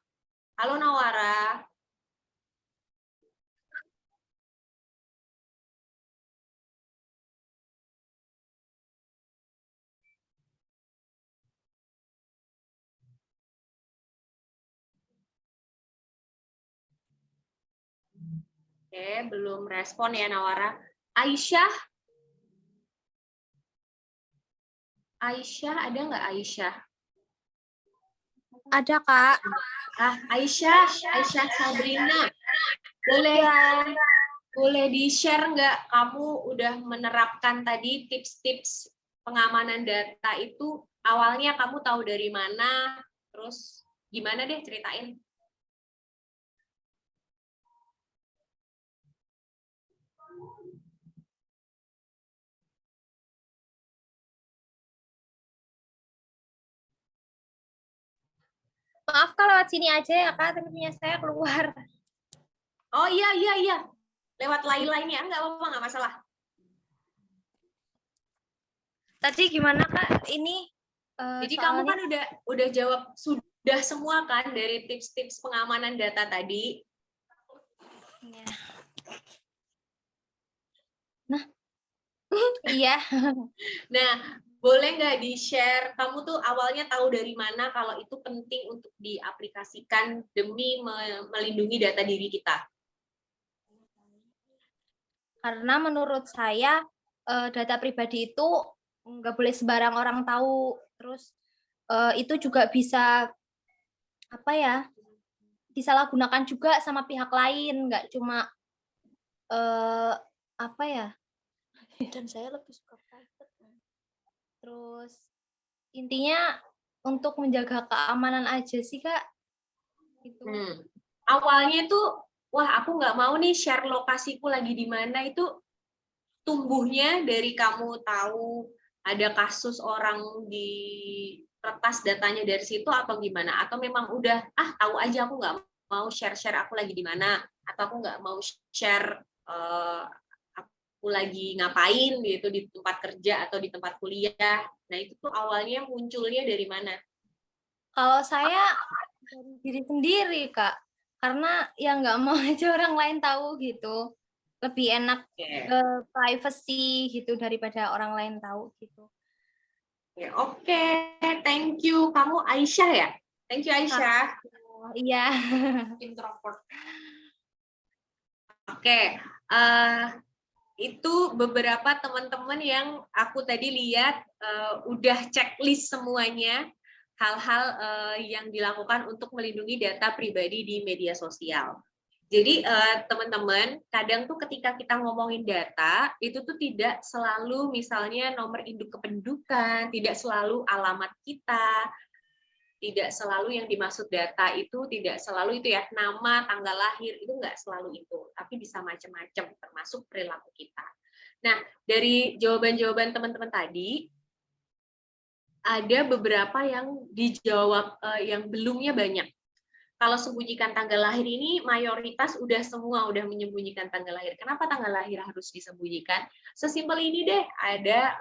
Halo Nawara. Oke, belum respon ya Nawara. Aisyah? Aisyah, ada nggak Aisyah? Ada, Kak. Aisyah Sabrina. Boleh di-share nggak kamu udah menerapkan tadi tips-tips pengamanan data itu awalnya kamu tahu dari mana, terus gimana deh ceritain. Maaf kalau lewat sini aja ya Kak, temennya saya keluar. Oh iya. Lewat lain-lain ya, nggak apa-apa, nggak masalah. Tadi gimana Kak? Ini Jadi kamu kan udah jawab sudah semua kan dari tips-tips pengamanan data tadi. Ya. Nah, iya. Nah, boleh nggak di-share, kamu tuh awalnya tahu dari mana kalau itu penting untuk diaplikasikan demi melindungi data diri kita? Karena menurut saya data pribadi itu nggak boleh sembarang orang tahu. Terus itu juga bisa apa ya? Disalahgunakan juga sama pihak lain, nggak cuma apa ya? Dan saya lebih suka private. Terus intinya untuk menjaga keamanan aja sih Kak. Gitu. Awalnya tuh, wah aku nggak mau nih share lokasiku lagi di mana, itu tumbuhnya dari kamu tahu ada kasus orang di retas datanya dari situ atau gimana? Atau memang udah tahu aja aku nggak mau share aku lagi di mana, atau aku nggak mau share aku lagi ngapain gitu di tempat kerja atau di tempat kuliah. Nah itu tuh awalnya munculnya dari mana? Kalau saya dari diri sendiri Kak, karena ya nggak mau aja orang lain tahu gitu. Lebih enak privacy gitu daripada orang lain tahu gitu. Oke, thank you. Kamu Aisyah ya? Thank you Aisyah. Iya. Introvert. Oke, itu beberapa teman-teman yang aku tadi lihat udah checklist semuanya hal-hal yang dilakukan untuk melindungi data pribadi di media sosial. Jadi teman-teman, kadang tuh ketika kita ngomongin data, itu tuh tidak selalu misalnya nomor induk kependudukan, tidak selalu alamat kita, tidak selalu yang dimaksud data itu tidak selalu itu ya, nama, tanggal lahir, itu nggak selalu itu, tapi bisa macam-macam, termasuk perilaku kita. Nah, dari jawaban-jawaban teman-teman tadi, ada beberapa yang dijawab yang belumnya banyak. Kalau sembunyikan tanggal lahir ini mayoritas udah menyembunyikan tanggal lahir. Kenapa tanggal lahir harus disembunyikan? Sesimpel ini deh, ada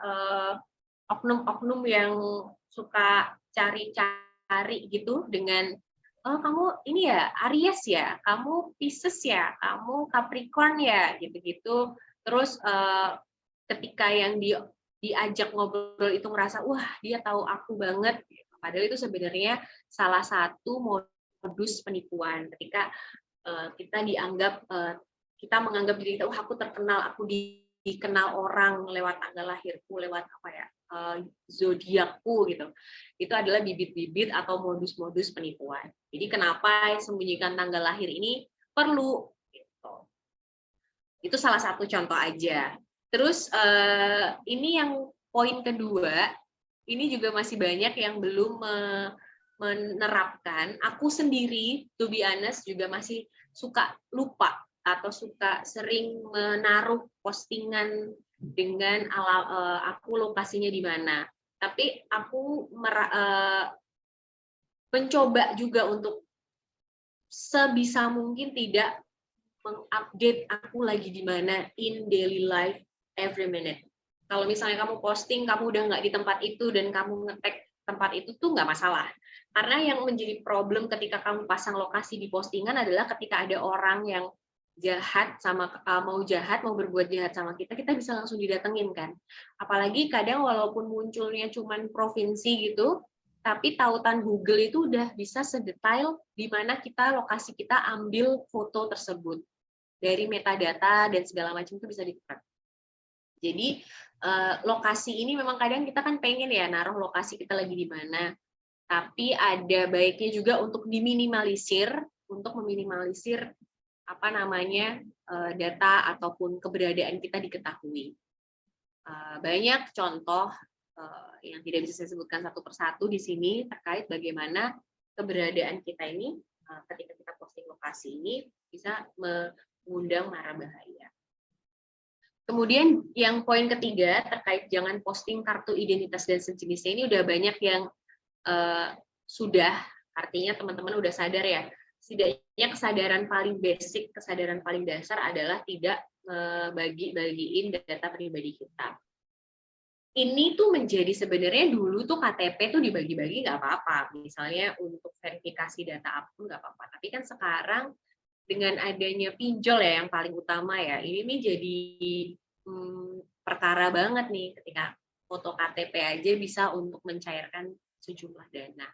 oknum-oknum yang suka cari-cari gitu dengan kamu ini ya Aries ya, kamu Pisces ya, kamu Capricorn ya, gitu-gitu. Terus ketika yang diajak ngobrol itu merasa wah dia tahu aku banget, padahal itu sebenarnya salah satu modus penipuan ketika kita menganggap diri kita, wah aku terkenal, aku dikenal orang lewat tanggal lahirku, lewat apa ya, zodiakku gitu. Itu adalah bibit-bibit atau modus-modus penipuan. Jadi kenapa sembunyikan tanggal lahir ini perlu gitu. Itu salah satu contoh aja. Terus ini yang poin kedua, ini juga masih banyak yang belum menerapkan. Aku sendiri, to be honest, juga masih suka lupa atau suka sering menaruh postingan dengan aku lokasinya di mana. Tapi aku mencoba juga untuk sebisa mungkin tidak mengupdate aku lagi di mana in daily life every minute. Kalau misalnya kamu posting, kamu udah nggak di tempat itu dan kamu nge-tag tempat itu tuh nggak masalah. Karena yang menjadi problem ketika kamu pasang lokasi di postingan adalah ketika ada orang yang mau berbuat jahat sama kita bisa langsung didatengin kan. Apalagi kadang walaupun munculnya cuman provinsi gitu, tapi tautan Google itu udah bisa sedetail di mana lokasi kita ambil foto tersebut. Dari metadata dan segala macam itu bisa di-track. Jadi lokasi ini memang kadang kita kan pengen ya naruh lokasi kita lagi di mana, tapi ada baiknya juga untuk diminimalisir, untuk meminimalisir data ataupun keberadaan kita diketahui. Banyak contoh yang tidak bisa saya sebutkan satu persatu di sini terkait bagaimana keberadaan kita ini ketika kita posting lokasi ini bisa mengundang mara bahaya. Kemudian yang poin ketiga terkait jangan posting kartu identitas dan sejenisnya, ini udah banyak yang sudah, artinya teman-teman udah sadar ya, setidaknya kesadaran paling basic, kesadaran paling dasar adalah tidak bagi-bagiin data pribadi kita. Ini tuh menjadi sebenarnya dulu tuh KTP tuh dibagi-bagi nggak apa-apa, misalnya untuk verifikasi data akun nggak apa-apa, tapi kan sekarang dengan adanya pinjol ya yang paling utama ya, ini nih jadi perkara banget nih ketika foto KTP aja bisa untuk mencairkan sejumlah dana.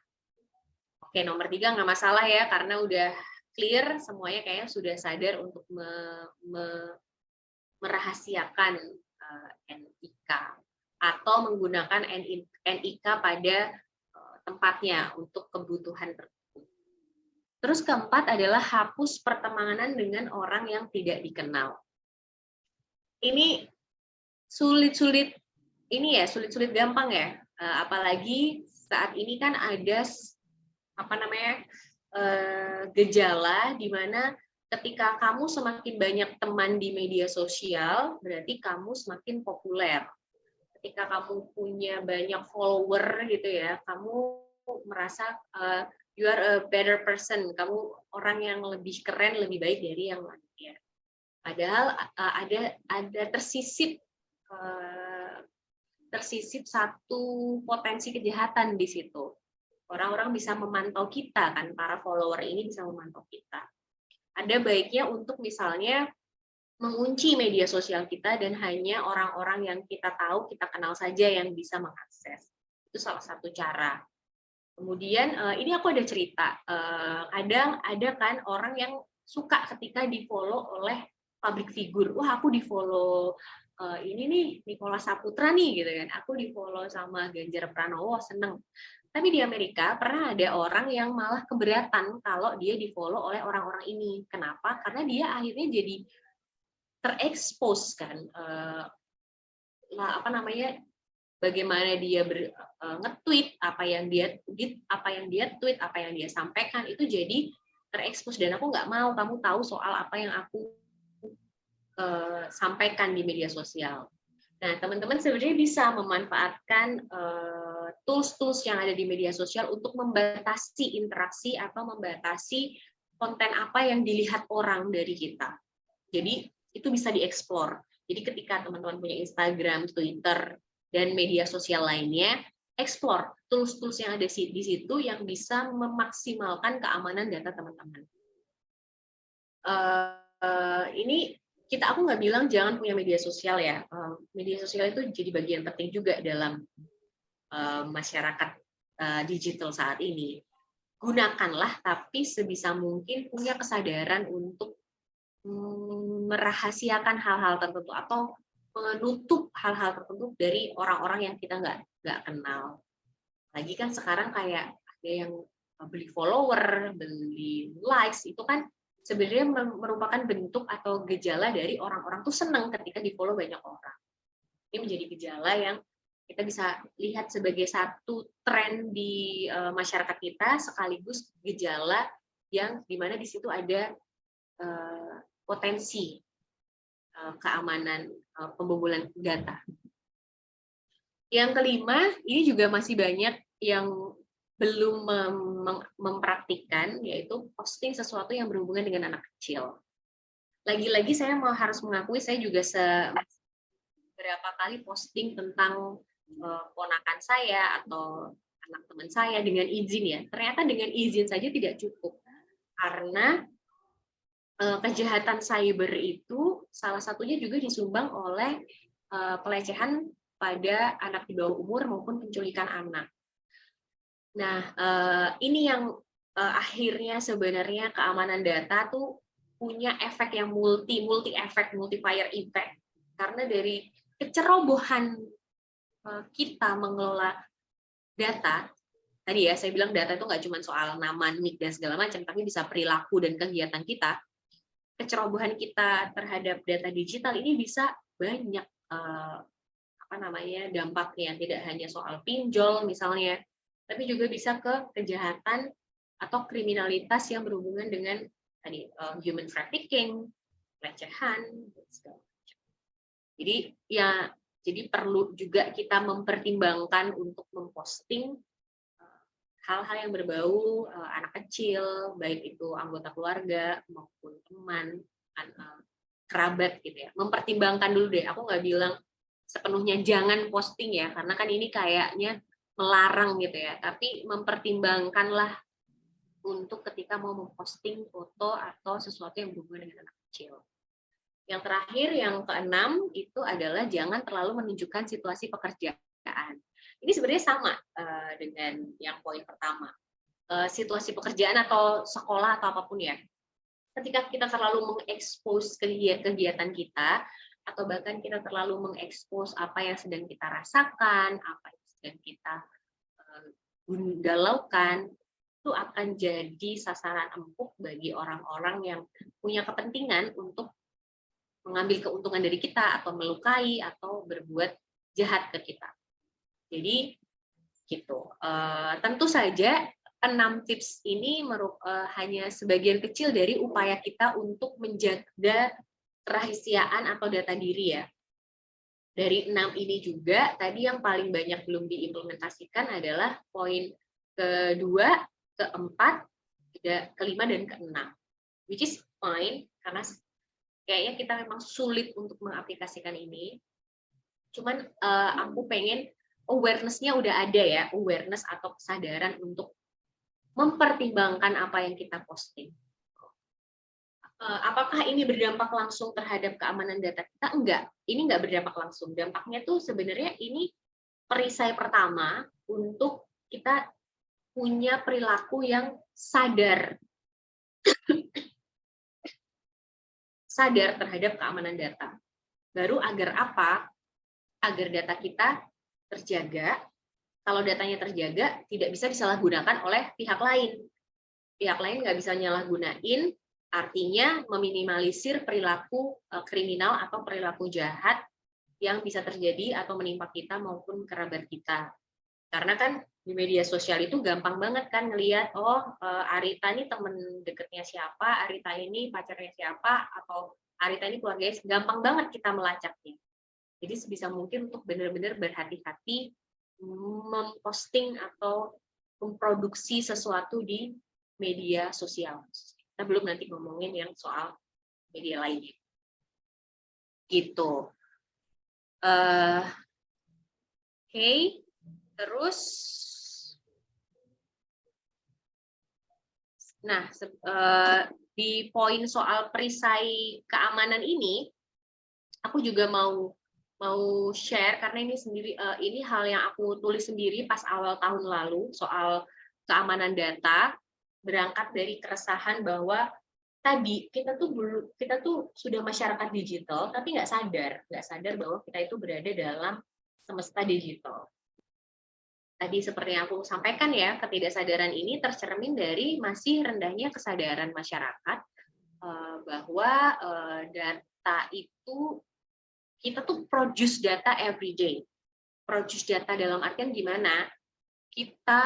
Oke, nomor 3 nggak masalah ya, karena udah clear semuanya, kayaknya sudah sadar untuk merahasiakan NIK atau menggunakan NIK pada tempatnya untuk kebutuhan tertentu. Terus keempat adalah hapus pertemanan dengan orang yang tidak dikenal. Ini sulit-sulit gampang ya, apalagi saat ini kan ada gejala di mana ketika kamu semakin banyak teman di media sosial, berarti kamu semakin populer. Ketika kamu punya banyak follower gitu ya, kamu merasa you are a better person, kamu orang yang lebih keren, lebih baik dari yang lainnya. Padahal ada tersisip satu potensi kejahatan di situ. Orang-orang bisa memantau kita kan, para follower ini bisa memantau kita. Ada baiknya untuk misalnya mengunci media sosial kita dan hanya orang-orang yang kita tahu, kita kenal saja yang bisa mengakses. Itu salah satu cara. Kemudian ini aku ada cerita. Kadang ada kan orang yang suka ketika di-follow oleh public figure. Wah, aku di-follow ini nih Nicholas Saputra nih gitu kan. Aku di-follow sama Ganjar Pranowo, seneng. Tapi di Amerika pernah ada orang yang malah keberatan kalau dia di-follow oleh orang-orang ini. Kenapa? Karena dia akhirnya jadi terekspos kan, bagaimana dia nge-tweet, apa yang dia tweet, apa yang dia sampaikan itu jadi terekspos, dan aku nggak mau kamu tahu soal apa yang aku sampaikan di media sosial. Nah, teman-teman sebenarnya bisa memanfaatkan tools-tools yang ada di media sosial untuk membatasi interaksi atau membatasi konten apa yang dilihat orang dari kita. Jadi itu bisa dieksplor. Jadi ketika teman-teman punya Instagram, Twitter, dan media sosial lainnya, explore tools-tools yang ada di situ yang bisa memaksimalkan keamanan data teman-teman. Ini aku nggak bilang jangan punya media sosial ya. Media sosial itu jadi bagian penting juga dalam masyarakat digital saat ini. Gunakanlah, tapi sebisa mungkin punya kesadaran untuk merahasiakan hal-hal tertentu atau menutup hal-hal tertentu dari orang-orang yang kita nggak kenal. Lagi kan sekarang kayak ada yang beli follower, beli likes, itu kan sebenarnya merupakan bentuk atau gejala dari orang-orang tuh senang ketika di-follow banyak orang. Ini menjadi gejala yang kita bisa lihat sebagai satu tren di masyarakat kita, sekaligus gejala yang dimana di situ ada potensi keamanan pembobolan data. Yang kelima, ini juga masih banyak yang belum mempraktikkan, yaitu posting sesuatu yang berhubungan dengan anak kecil. Lagi-lagi saya harus mengakui, saya juga beberapa kali posting tentang ponakan saya atau anak teman saya dengan izin ya. Ternyata dengan izin saja tidak cukup, karena kejahatan cyber itu salah satunya juga disumbang oleh pelecehan pada anak di bawah umur maupun penculikan anak. Nah, ini yang akhirnya sebenarnya keamanan data tuh punya efek yang multiplier effect, karena dari kecerobohan kita mengelola data. Tadi ya saya bilang data itu nggak cuma soal nama, nik dan segala macam, tapi bisa perilaku dan kegiatan kita. Kecerobohan kita terhadap data digital ini bisa banyak dampaknya, tidak hanya soal pinjol misalnya, tapi juga bisa ke kejahatan atau kriminalitas yang berhubungan dengan tadi human trafficking, pelecehan, segala macam. Jadi perlu juga kita mempertimbangkan untuk memposting hal-hal yang berbau anak kecil, baik itu anggota keluarga maupun teman, kerabat gitu ya. Mempertimbangkan dulu deh. Aku nggak bilang sepenuhnya jangan posting ya, karena kan ini kayaknya melarang gitu ya. Tapi mempertimbangkanlah untuk ketika mau memposting foto atau sesuatu yang berhubungan dengan anak kecil. Yang terakhir, yang keenam itu adalah jangan terlalu menunjukkan situasi pekerjaan. Ini sebenarnya sama dengan yang poin pertama. Situasi pekerjaan atau sekolah atau apapun ya. Ketika kita terlalu mengekspos kegiatan kita, atau bahkan kita terlalu mengekspos apa yang sedang kita rasakan, apa yang sedang kita galaukan, itu akan jadi sasaran empuk bagi orang-orang yang punya kepentingan untuk mengambil keuntungan dari kita, atau melukai, atau berbuat jahat ke kita. Jadi gitu. Tentu saja 6 tips ini hanya sebagian kecil dari upaya kita untuk menjaga kerahasiaan atau data diri ya. Dari 6 ini juga, tadi yang paling banyak belum diimplementasikan adalah poin kedua, keempat, kelima, dan keenam. Which is fine, karena kayaknya kita memang sulit untuk mengaplikasikan ini. Cuman aku pengen awareness-nya udah ada ya, awareness atau kesadaran untuk mempertimbangkan apa yang kita posting. Apakah ini berdampak langsung terhadap keamanan data kita? Enggak, ini enggak berdampak langsung. Dampaknya tuh sebenarnya ini perisai pertama untuk kita punya perilaku yang sadar. Sadar terhadap keamanan data. Baru agar apa? Agar data kita terjaga. Kalau datanya terjaga, tidak bisa disalahgunakan oleh pihak lain. Pihak lain nggak bisa nyalahgunain, artinya meminimalisir perilaku kriminal atau perilaku jahat yang bisa terjadi atau menimpa kita maupun kerabat kita. Karena kan di media sosial itu gampang banget kan ngelihat, oh Arita ini temen deketnya siapa, Arita ini pacarnya siapa, atau Arita ini keluarganya, gampang banget kita melacaknya. Jadi sebisa mungkin untuk benar-benar berhati-hati memposting atau memproduksi sesuatu di media sosial. Kita belum nanti ngomongin yang soal media lainnya. Gitu. Oke. Terus, nah di poin soal perisai keamanan ini, aku juga mau share karena ini sendiri ini hal yang aku tulis sendiri pas awal tahun lalu soal keamanan data, berangkat dari keresahan bahwa tadi kita tuh sudah masyarakat digital tapi nggak sadar bahwa kita itu berada dalam semesta digital. Tadi seperti yang aku sampaikan ya, ketidaksadaran ini tercermin dari masih rendahnya kesadaran masyarakat bahwa data itu, kita tuh produce data every day. Produce data dalam artian gimana? Kita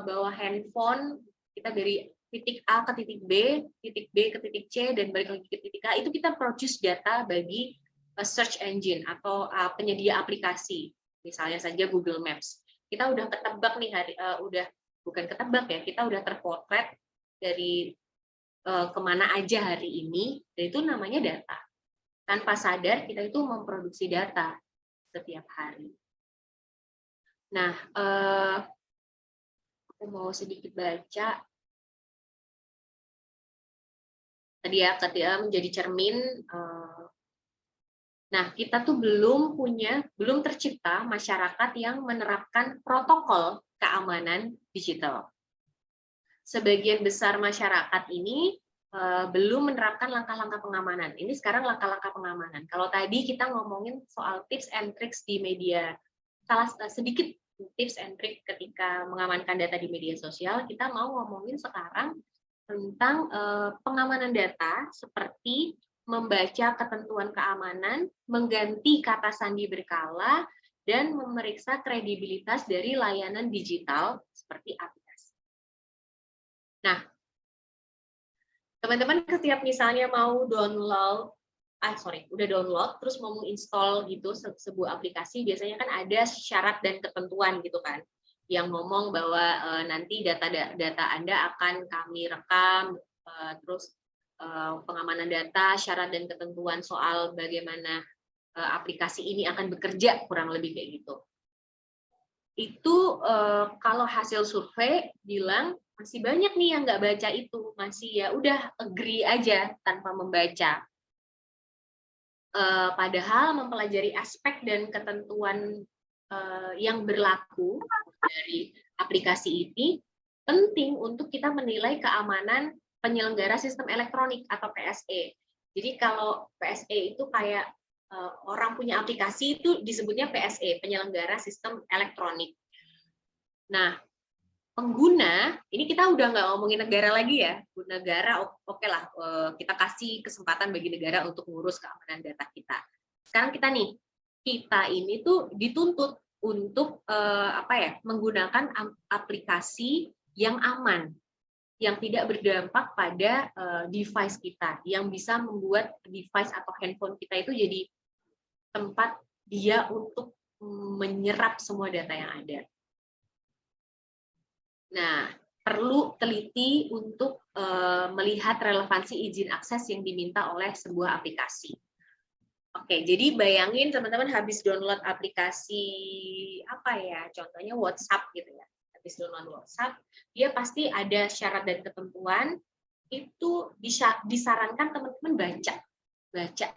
bawa handphone, kita dari titik A ke titik B ke titik C, dan balik lagi ke titik A, itu kita produce data bagi search engine atau penyedia aplikasi. Misalnya saja Google Maps. Kita udah ketebak nih bukan ketebak ya, kita udah terpotret dari kemana aja hari ini, dan itu namanya data. Tanpa sadar kita itu memproduksi data setiap hari. Nah, aku mau sedikit baca. Tadi ya, ketika menjadi cermin. Nah, kita tuh belum tercipta masyarakat yang menerapkan protokol keamanan digital. Sebagian besar masyarakat ini belum menerapkan langkah-langkah pengamanan. Ini sekarang langkah-langkah pengamanan. Kalau tadi kita ngomongin soal tips and tricks di media, sedikit tips and trick ketika mengamankan data di media sosial, kita mau ngomongin sekarang tentang pengamanan data seperti membaca ketentuan keamanan, mengganti kata sandi berkala, dan memeriksa kredibilitas dari layanan digital seperti aplikasi. Nah, teman-teman setiap misalnya mau download, udah download, terus mau menginstall gitu sebuah aplikasi, biasanya kan ada syarat dan ketentuan gitu kan, yang ngomong bahwa nanti data Anda akan kami rekam, terus pengamanan data, syarat dan ketentuan soal bagaimana aplikasi ini akan bekerja, kurang lebih kayak gitu. Itu kalau hasil survei bilang masih banyak nih yang nggak baca itu, masih ya udah agree aja tanpa membaca. Padahal mempelajari aspek dan ketentuan yang berlaku dari aplikasi ini penting untuk kita menilai keamanan penyelenggara sistem elektronik atau PSE. Jadi kalau PSE itu kayak orang punya aplikasi itu disebutnya PSE, penyelenggara sistem elektronik. Nah, pengguna, ini kita udah nggak ngomongin negara lagi ya, negara oke lah, kita kasih kesempatan bagi negara untuk ngurus keamanan data kita. Sekarang kita ini tuh dituntut untuk menggunakan aplikasi yang aman, yang tidak berdampak pada device kita, yang bisa membuat device atau handphone kita itu jadi tempat dia untuk menyerap semua data yang ada. Nah, perlu teliti untuk melihat relevansi izin akses yang diminta oleh sebuah aplikasi. Oke, jadi bayangin teman-teman habis download aplikasi contohnya WhatsApp gitu ya. Habis download WhatsApp, dia pasti ada syarat dan ketentuan, itu disarankan teman-teman baca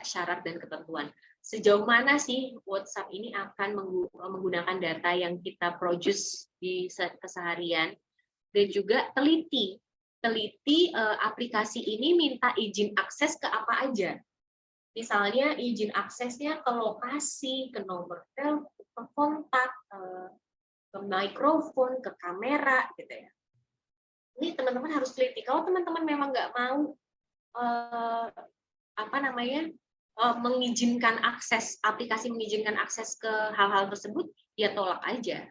syarat dan ketentuan. Sejauh mana sih WhatsApp ini akan menggunakan data yang kita produce di keseharian, dan juga teliti aplikasi ini minta izin akses ke apa aja. Misalnya izin aksesnya ke lokasi, ke nomor telepon, ke kontak, ke mikrofon, ke kamera, gitu ya. Ini teman-teman harus teliti. Kalau teman-teman memang nggak mau mengizinkan akses, aplikasi mengizinkan akses ke hal-hal tersebut, ya tolak aja.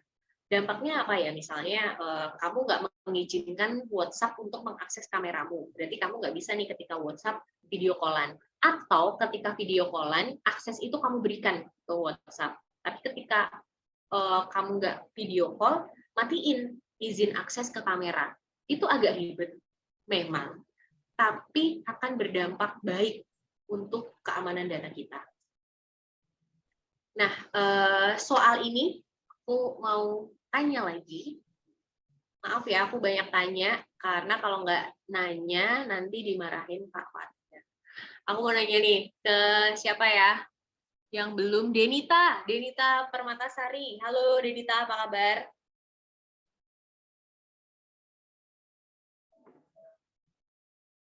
Dampaknya apa ya? Misalnya kamu nggak mengizinkan WhatsApp untuk mengakses kameramu, berarti kamu nggak bisa nih ketika WhatsApp video callan. Atau ketika video callan, akses itu kamu berikan ke WhatsApp. Tapi ketika kamu nggak video call, matiin izin akses ke kamera. Itu agak ribet, memang. Tapi akan berdampak baik untuk keamanan data kita. Nah, soal ini aku mau tanya lagi. Maaf ya, aku banyak tanya, karena kalau nggak nanya, nanti dimarahin Pak Fatya. Aku mau nanya nih, ke siapa ya? Yang belum, Denita Permatasari. Halo Denita, apa kabar?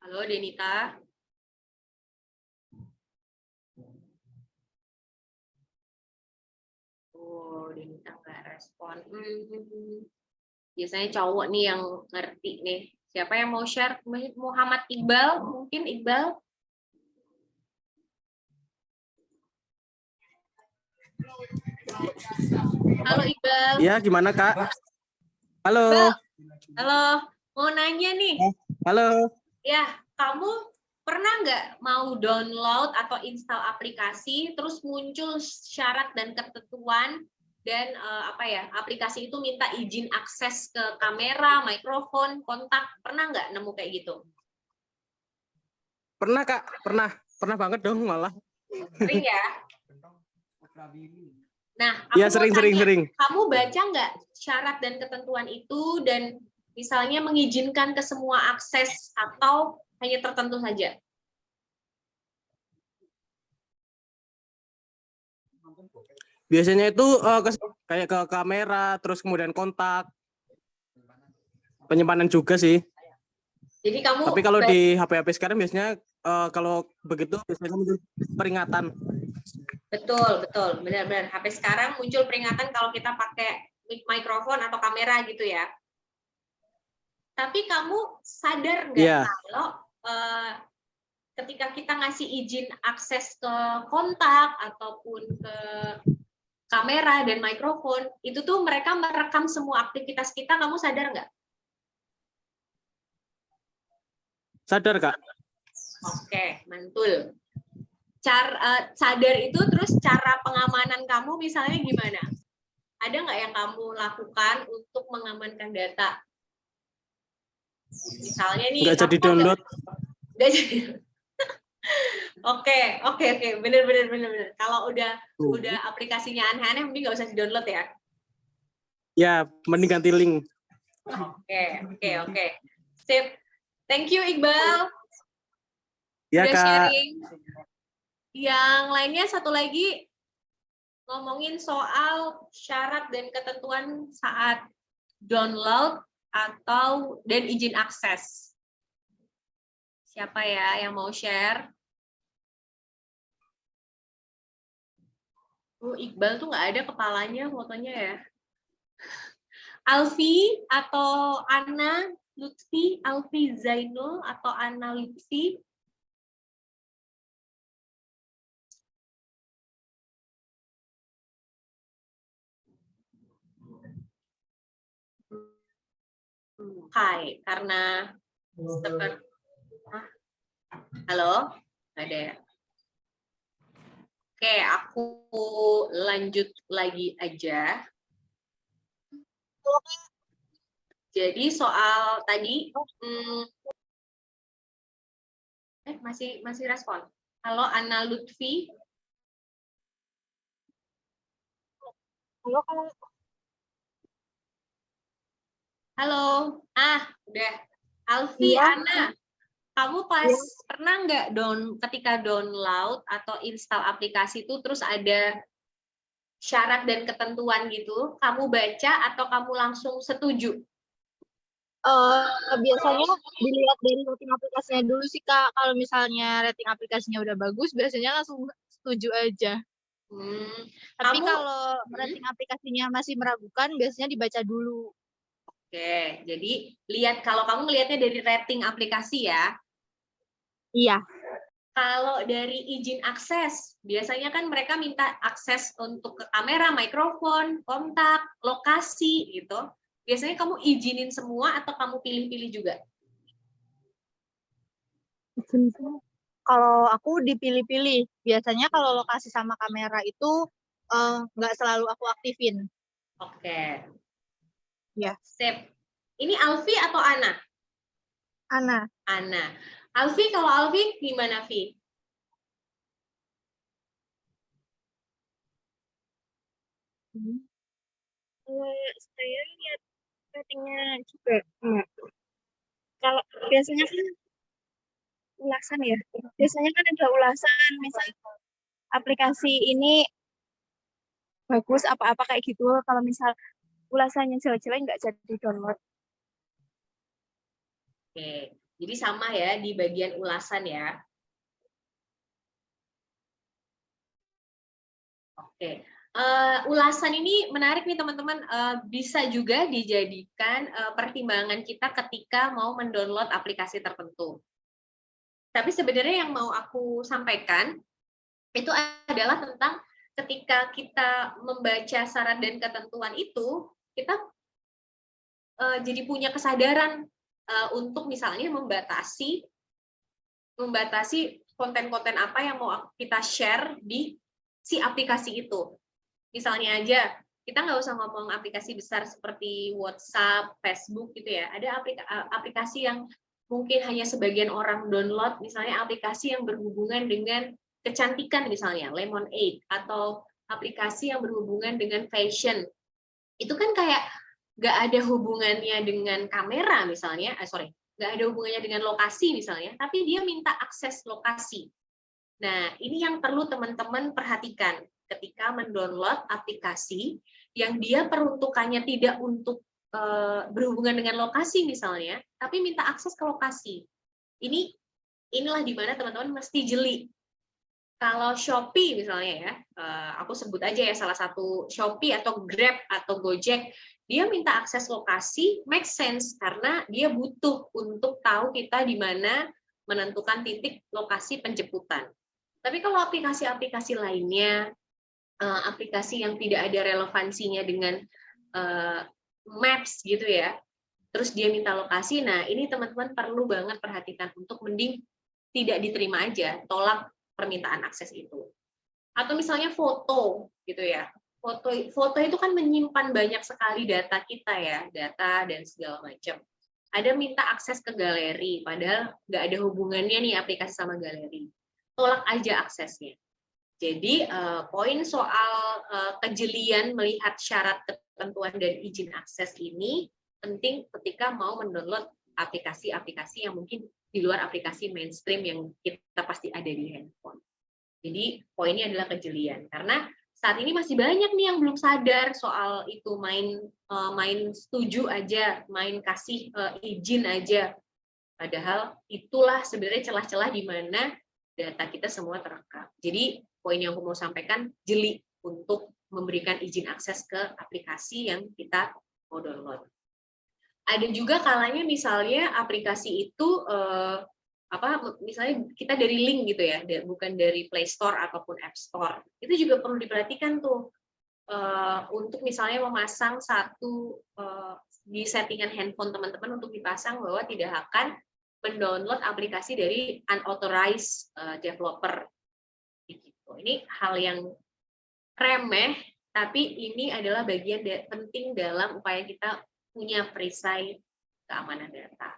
Halo Denita. Oh, Denita nggak respon. Biasanya cowok nih yang ngerti nih. Siapa yang mau share? Muhammad Iqbal, mungkin Iqbal? Halo Iqbal. Iya, gimana Kak? Halo. Iqbal. Halo, mau nanya nih. Halo. Ya, kamu pernah nggak mau download atau install aplikasi, terus muncul syarat dan ketentuan, dan aplikasi itu minta izin akses ke kamera, mikrofon, kontak, pernah nggak nemu kayak gitu? Pernah Kak, pernah banget dong malah. Sering ya? Nah, ya, sering. Kamu baca nggak syarat dan ketentuan itu, dan misalnya mengizinkan ke semua akses atau hanya tertentu saja? Biasanya itu kayak ke kamera, terus kemudian kontak, penyimpanan juga sih. Jadi kamu. Tapi kalau di HP sekarang biasanya kalau begitu biasanya muncul peringatan. Betul, benar-benar. HP sekarang muncul peringatan kalau kita pakai mikrofon atau kamera gitu ya. Tapi kamu sadar nggak kalau ketika kita ngasih izin akses ke kontak ataupun ke kamera dan mikrofon, itu tuh mereka merekam semua aktivitas kita, kamu sadar nggak? Sadar, Kak. Oke, mantul. Sadar itu, terus cara pengamanan kamu misalnya gimana? Ada nggak yang kamu lakukan untuk mengamankan data? Misalnya nih, Nggak jadi kamu kan download. nggak jadi. Oke, bener. Kalau udah aplikasinya aneh-aneh, mending nggak usah di-download ya. Ya, mending ganti link. Oke. Sip. Thank you, Iqbal. Ya, Udah Kak. sharing. Yang lainnya satu lagi, ngomongin soal syarat dan ketentuan saat download dan izin akses. Siapa ya yang mau share? Iqbal tuh nggak ada kepalanya fotonya ya. Alfi atau Ana Lutfi, Alfi Zainul atau Ana Lutfi? Hai, karena seperti halo, ada ya? Oke, aku lanjut lagi aja. Jadi soal tadi, masih respon. Halo, Ana Lutfi. Halo, udah. Alfi, Ana, kamu pernah nggak ketika download atau install aplikasi itu terus ada syarat dan ketentuan gitu, kamu baca atau kamu langsung setuju? Biasanya dilihat dari rating aplikasinya dulu sih, Kak. Kalau misalnya rating aplikasinya udah bagus, biasanya langsung setuju aja. Tapi kalau rating aplikasinya masih meragukan, biasanya dibaca dulu. Oke, jadi kalau kamu melihatnya dari rating aplikasi ya? Iya. Kalau dari izin akses, biasanya kan mereka minta akses untuk ke kamera, mikrofon, kontak, lokasi gitu. Biasanya kamu izinin semua atau kamu pilih-pilih juga? Kalau aku dipilih-pilih. Biasanya kalau lokasi sama kamera itu nggak selalu aku aktifin. Oke. Ya. Sip. Ini Alfi atau Ana? Ana. Alfi, kalau Alfi gimana, Vi? Saya lihat ratingnya juga, Mbak. Kalau biasanya kan ulasan ya. Biasanya kan ada ulasan, misal aplikasi ini bagus apa-apa kayak gitu. Kalau misal ulasannya jelek-jelek nggak jadi download. Oke, jadi sama ya di bagian ulasan ya. Oke. Ulasan ini menarik nih teman-teman, bisa juga dijadikan pertimbangan kita ketika mau mendownload aplikasi tertentu. Tapi sebenarnya yang mau aku sampaikan itu adalah tentang ketika kita membaca syarat dan ketentuan itu, kita jadi punya kesadaran untuk misalnya membatasi konten-konten apa yang mau kita share di si aplikasi itu. Misalnya aja, kita nggak usah ngomong aplikasi besar seperti WhatsApp, Facebook gitu ya. Ada aplikasi yang mungkin hanya sebagian orang download, misalnya aplikasi yang berhubungan dengan kecantikan misalnya, Lemonade, atau aplikasi yang berhubungan dengan fashion. Itu kan kayak nggak ada hubungannya dengan kamera misalnya, nggak ada hubungannya dengan lokasi misalnya, tapi dia minta akses lokasi. Nah, ini yang perlu teman-teman perhatikan ketika mendownload aplikasi yang dia peruntukannya tidak untuk berhubungan dengan lokasi misalnya, tapi minta akses ke lokasi. Inilah di mana teman-teman mesti jeli. Kalau Shopee misalnya ya, aku sebut aja ya salah satu Shopee atau Grab atau Gojek, dia minta akses lokasi, make sense karena dia butuh untuk tahu kita di mana menentukan titik lokasi penjemputan. Tapi kalau aplikasi-aplikasi lainnya, aplikasi yang tidak ada relevansinya dengan Maps gitu ya, terus dia minta lokasi, nah ini teman-teman perlu banget perhatikan untuk mending tidak diterima aja, tolak permintaan akses itu. Atau misalnya foto gitu ya, foto itu kan menyimpan banyak sekali data kita ya, data dan segala macam. Ada minta akses ke galeri, padahal nggak ada hubungannya nih aplikasi sama galeri. Tolak aja aksesnya. Jadi poin soal kejelian melihat syarat ketentuan dan izin akses ini penting ketika mau mendownload aplikasi-aplikasi yang mungkin di luar aplikasi mainstream yang kita pasti ada di handphone. Jadi poinnya adalah kejelian, karena saat ini masih banyak nih yang belum sadar soal itu, main setuju aja, main kasih izin aja. Padahal itulah sebenarnya celah-celah di mana data kita semua terekam. Jadi poin yang aku mau sampaikan, jeli untuk memberikan izin akses ke aplikasi yang kita mau download. Ada juga kalanya misalnya aplikasi itu misalnya kita dari link gitu ya, bukan dari Play Store ataupun App Store. Itu juga perlu diperhatikan tuh untuk misalnya memasang satu di settingan handphone teman-teman untuk dipasang bahwa tidak akan mendownload aplikasi dari unauthorized developer. Gitu. Ini hal yang remeh, tapi ini adalah bagian penting dalam upaya kita punya perisai keamanan data.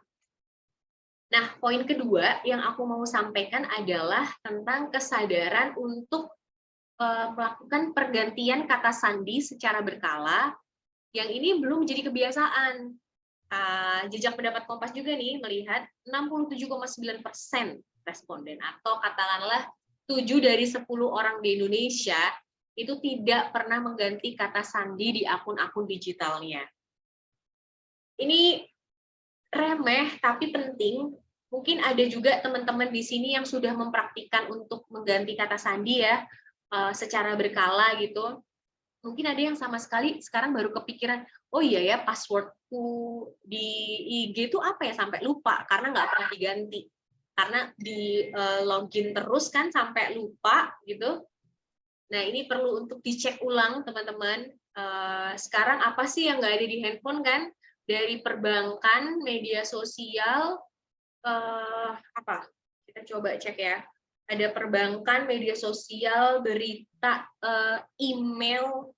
Nah, poin kedua yang aku mau sampaikan adalah tentang kesadaran untuk melakukan pergantian kata sandi secara berkala, yang ini belum menjadi kebiasaan. Jejak pendapat Kompas juga nih melihat 67,9% responden, atau katakanlah 7 dari 10 orang di Indonesia itu tidak pernah mengganti kata sandi di akun-akun digitalnya. Ini remeh tapi penting. Mungkin ada juga teman-teman di sini yang sudah mempraktikkan untuk mengganti kata sandi ya secara berkala gitu. Mungkin ada yang sama sekali sekarang baru kepikiran, oh iya ya passwordku di IG itu apa ya, sampai lupa karena nggak pernah diganti. Karena di login terus kan sampai lupa gitu. Nah ini perlu untuk dicek ulang teman-teman. Sekarang apa sih yang nggak ada di handphone kan? Dari perbankan, media sosial, kita coba cek ya. Ada perbankan, media sosial, berita, email,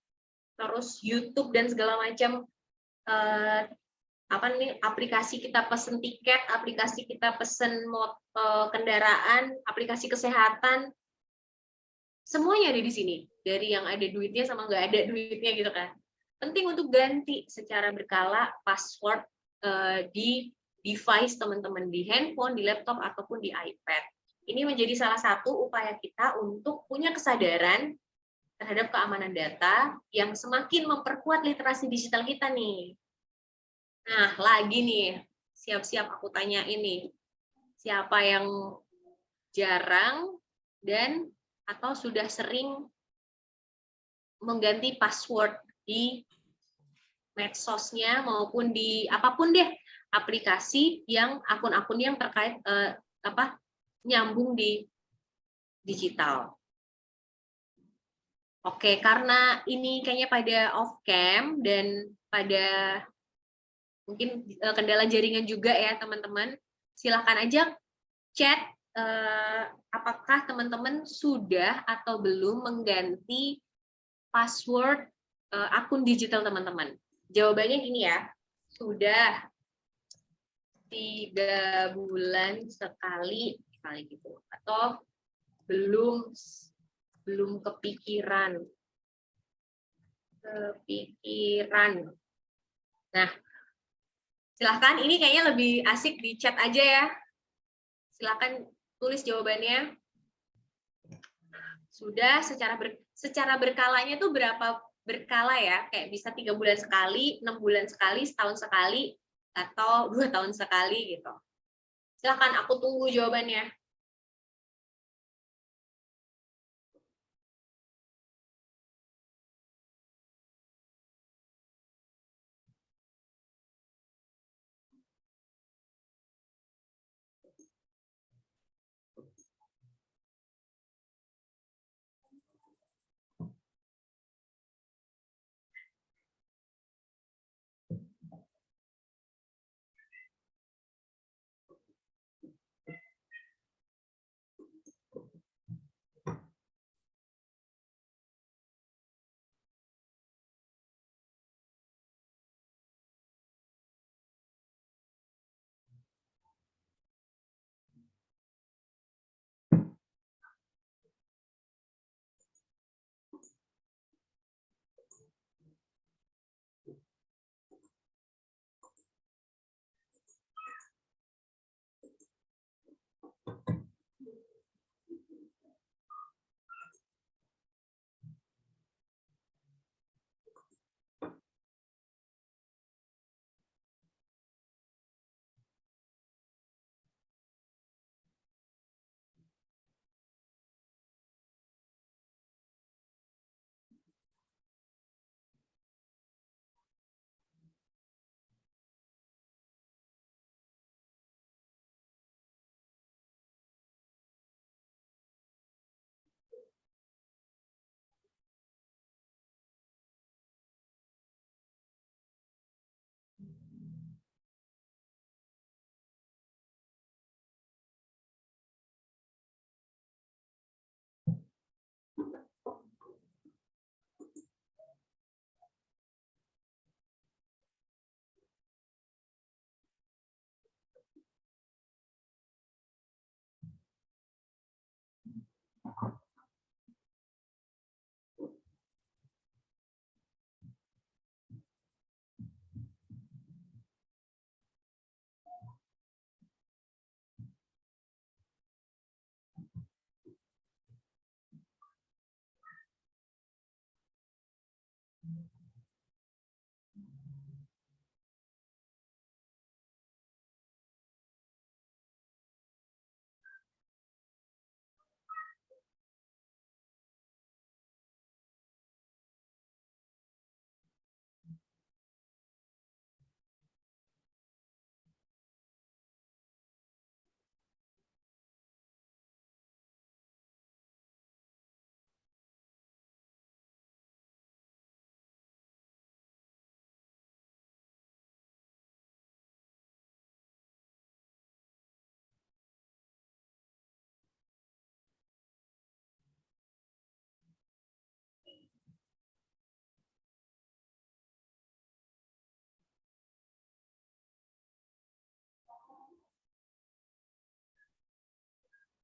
terus YouTube dan segala macam. Aplikasi kita pesen tiket, aplikasi kita pesen kendaraan, aplikasi kesehatan, semuanya ada di sini. Dari yang ada duitnya sama nggak ada duitnya gitu kan. Penting untuk ganti secara berkala password di device teman-teman, di handphone, di laptop, ataupun di iPad. Ini menjadi salah satu upaya kita untuk punya kesadaran terhadap keamanan data yang semakin memperkuat literasi digital kita nih. Nah, lagi nih, siap-siap aku tanya ini. Siapa yang jarang dan atau sudah sering mengganti password di medsosnya maupun di apapun deh aplikasi yang akun-akun yang terkait nyambung di digital. Oke, karena ini kayaknya pada off cam dan pada mungkin kendala jaringan juga ya teman-teman, silakan aja chat apakah teman-teman sudah atau belum mengganti password akun digital teman-teman. Jawabannya gini ya, sudah 3 bulan sekali gitu, atau belum kepikiran. Nah, silahkan, ini kayaknya lebih asik di chat aja ya. Silahkan tulis jawabannya. Sudah secara berkalanya tuh berapa berkala ya? Kayak bisa 3 bulan sekali, 6 bulan sekali, setahun sekali, atau 2 tahun sekali gitu. Silahkan, aku tunggu jawabannya.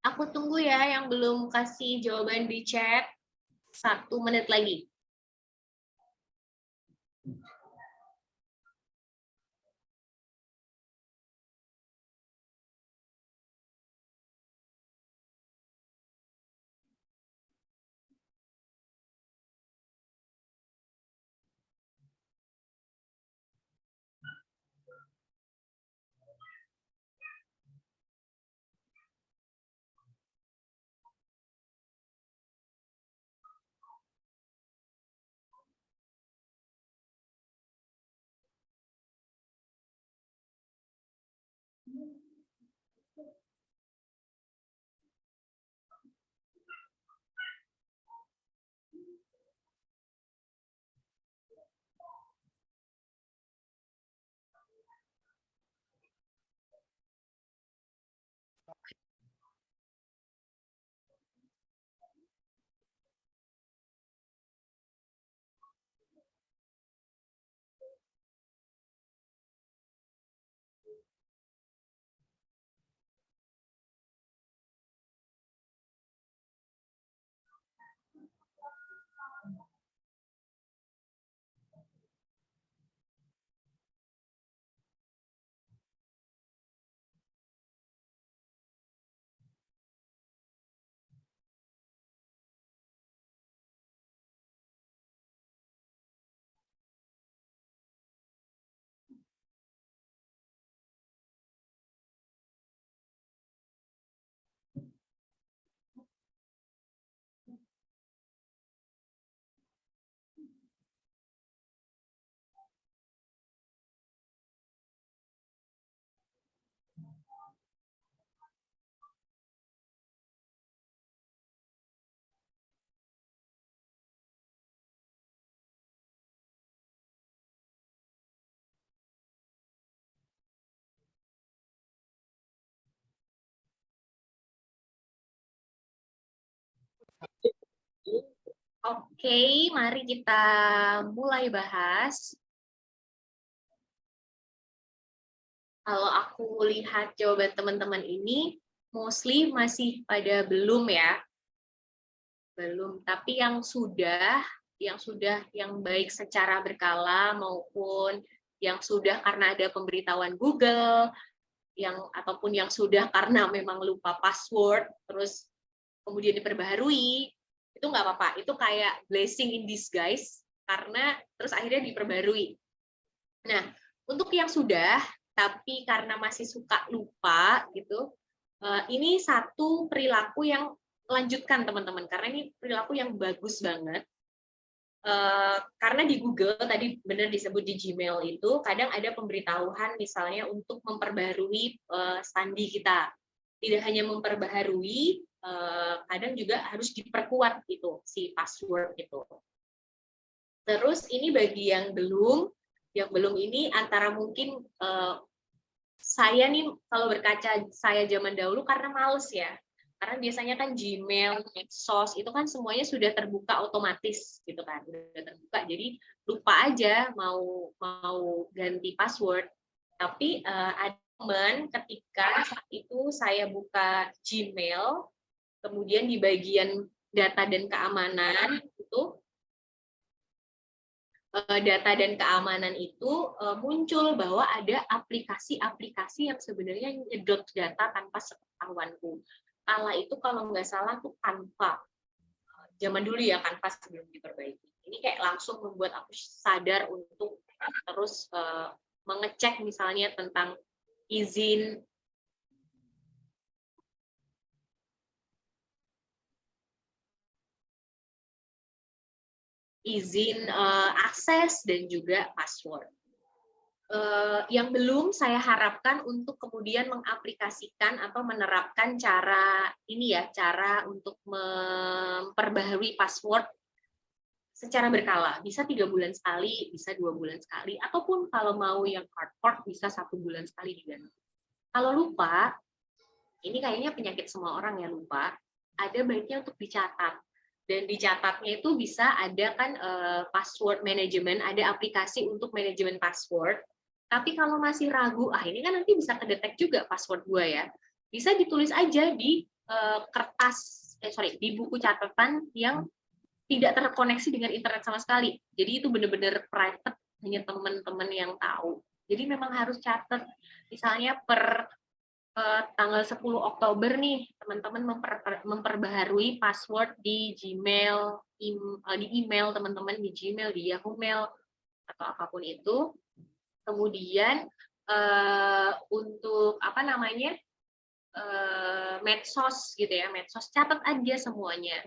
Aku tunggu ya yang belum kasih jawaban di chat. 1 menit lagi. Oke, mari kita mulai bahas. Kalau aku lihat jawaban teman-teman ini, mostly masih pada belum ya. Belum, tapi yang baik secara berkala maupun yang sudah karena ada pemberitahuan Google, ataupun yang sudah karena memang lupa password, terus kemudian diperbaharui, itu nggak apa-apa. Itu kayak blessing in disguise, karena terus akhirnya diperbarui. Nah, untuk yang sudah, tapi karena masih suka lupa, gitu, ini satu perilaku yang lanjutkan teman-teman, karena ini perilaku yang bagus banget. Karena di Google, tadi benar disebut di Gmail itu, kadang ada pemberitahuan misalnya untuk memperbarui sandi kita. Tidak hanya memperbaharui, kadang juga harus diperkuat itu si password itu. Terus ini bagi yang belum ini antara mungkin saya nih kalau berkaca saya zaman dahulu karena males ya. Karena biasanya kan Gmail, medsos itu kan semuanya sudah terbuka otomatis gitu kan, sudah terbuka. Jadi lupa aja mau ganti password. Tapi ada momen ketika saat itu saya buka Gmail, kemudian di bagian data dan keamanan itu muncul bahwa ada aplikasi-aplikasi yang sebenarnya nyedot data tanpa sepengetahuanku. Kala itu kalau nggak salah tuh Canva. Zaman dulu ya Canva sebelum diperbaiki. Ini kayak langsung membuat aku sadar untuk terus mengecek misalnya tentang izin akses dan juga password. Yang belum saya harapkan untuk kemudian mengaplikasikan atau menerapkan cara untuk memperbaharui password secara berkala. Bisa 3 bulan sekali, bisa 2 bulan sekali, ataupun kalau mau yang hardcore bisa 1 bulan sekali diganti. Kalau lupa, ini kayaknya penyakit semua orang ya, lupa, ada baiknya untuk dicatat. Dan dicatatnya itu bisa ada kan password management, ada aplikasi untuk manajemen password. Tapi kalau masih ragu, ini kan nanti bisa kedetek juga password gue ya. Bisa ditulis aja di di buku catatan yang tidak terkoneksi dengan internet sama sekali. Jadi itu benar-benar private, hanya teman-teman yang tahu. Jadi memang harus catat. Misalnya per tanggal 10 Oktober nih, teman-teman memperbaharui password di Gmail, di email teman-teman, di Gmail, di Yahoo Mail, atau apapun itu. Kemudian untuk apa namanya, medsos gitu ya, medsos, catat aja semuanya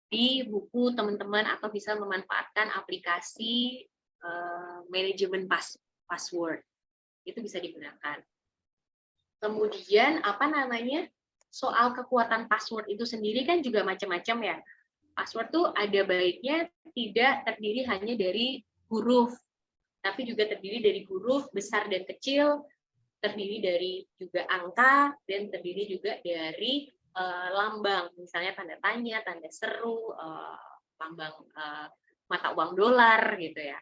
di buku teman-teman, atau bisa memanfaatkan aplikasi manajemen password, itu bisa digunakan. Kemudian apa namanya, soal kekuatan password itu sendiri kan juga macam-macam ya. Password tuh ada baiknya tidak terdiri hanya dari huruf, tapi juga terdiri dari huruf besar dan kecil, terdiri dari juga angka, dan terdiri juga dari lambang, misalnya tanda tanya, tanda seru, lambang mata uang dolar gitu ya.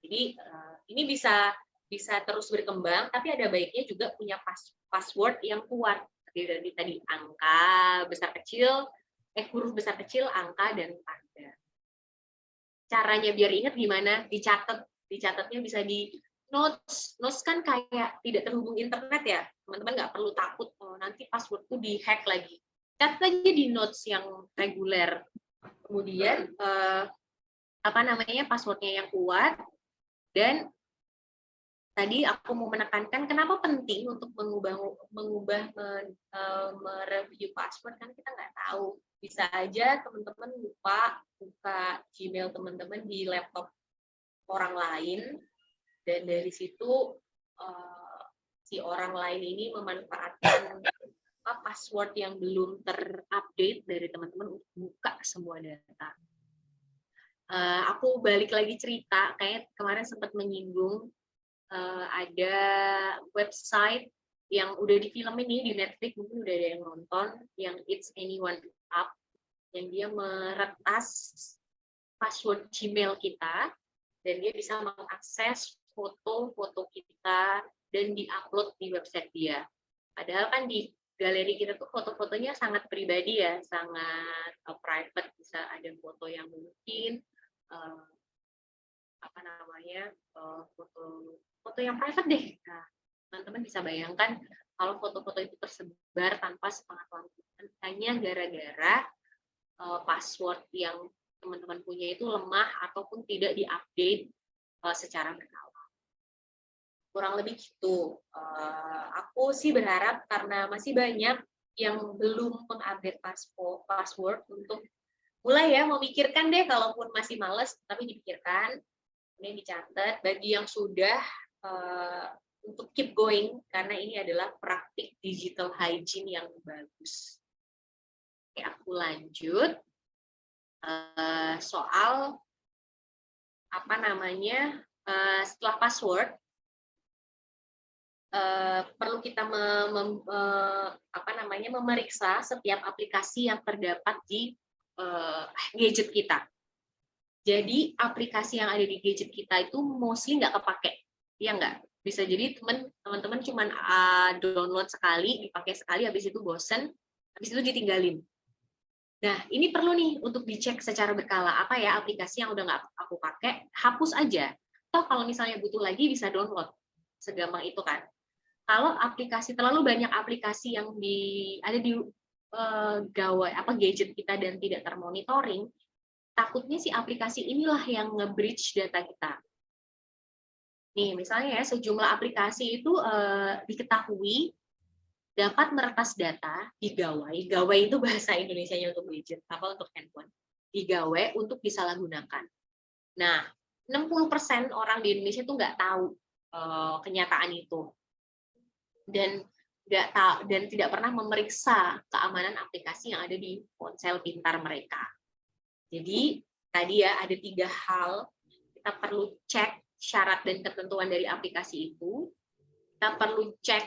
Jadi ini bisa terus berkembang, tapi ada baiknya juga punya password yang kuat, terdiri dari tadi angka besar kecil, huruf besar kecil, angka, dan tanda. Caranya biar ingat gimana? Dicatatnya bisa di notes kan kayak tidak terhubung internet ya, teman-teman nggak perlu takut nanti passwordku dihack lagi. Catat aja di notes yang reguler. Kemudian apa namanya, passwordnya yang kuat. Dan tadi aku mau menekankan kenapa penting untuk mereview password, kan kita nggak tahu, bisa aja teman-teman lupa buka Gmail teman-teman di laptop orang lain, dan dari situ si orang lain ini memanfaatkan password yang belum terupdate dari teman-teman untuk buka semua data. Aku balik lagi cerita, kayak kemarin sempat menyinggung ada website yang udah di film ini di Netflix, mungkin udah ada yang nonton, yang It's Anyone Up, yang dia meretas password Gmail kita, dan dia bisa mengakses foto-foto kita dan diupload di website dia. Padahal kan di galeri kita tuh foto-fotonya sangat pribadi ya, sangat private, bisa ada foto yang mungkin apa namanya, foto yang private deh. Nah, teman-teman bisa bayangkan kalau foto-foto itu tersebar tanpa sepengetahuan teman, hanya gara-gara password yang teman-teman punya itu lemah ataupun tidak diupdate secara berkala. Kurang lebih gitu. Aku sih berharap, karena masih banyak yang belum mengupdate password, untuk mulai ya memikirkan deh, kalaupun masih males tapi dipikirkan, ini dicatat. Bagi yang sudah, untuk keep going, karena ini adalah praktik digital hygiene yang bagus. Oke, aku lanjut soal apa namanya, setelah password perlu kita memeriksa setiap aplikasi yang terdapat di gadget kita. Jadi aplikasi yang ada di gadget kita itu mostly nggak kepake, ya nggak? Bisa jadi teman-teman cuma download sekali, dipakai sekali, habis itu bosen, habis itu ditinggalin. Nah, ini perlu nih untuk dicek secara berkala, apa ya aplikasi yang udah nggak aku pakai, hapus aja. Toh kalau misalnya butuh lagi bisa download, segampang itu kan. Kalau terlalu banyak aplikasi yang ada di gadget kita dan tidak termonitoring, takutnya si aplikasi inilah yang nge-breach data kita. Nih, misalnya ya, sejumlah aplikasi itu diketahui dapat meretas data di gawai. Gawai itu bahasa Indonesianya untuk gadget, untuk handphone. Di gawai untuk disalahgunakan. Nah, 60% orang di Indonesia itu nggak tahu kenyataan itu. Dan tidak pernah memeriksa keamanan aplikasi yang ada di ponsel pintar mereka. Jadi tadi ya ada 3 hal, kita perlu cek syarat dan ketentuan dari aplikasi itu, kita perlu cek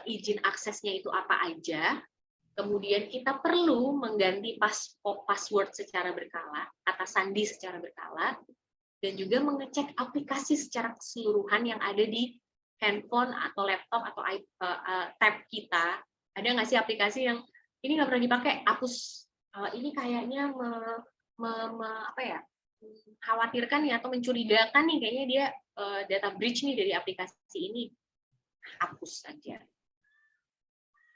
izin aksesnya itu apa aja, kemudian kita perlu mengganti password secara berkala, kata sandi secara berkala, dan juga mengecek aplikasi secara keseluruhan yang ada di handphone atau laptop atau tab kita. Ada nggak sih aplikasi yang ini nggak pernah dipakai, hapus. Ini kayaknya apa ya, khawatirkan ya atau mencurigakan nih, kayaknya dia data breach nih dari aplikasi ini, hapus saja.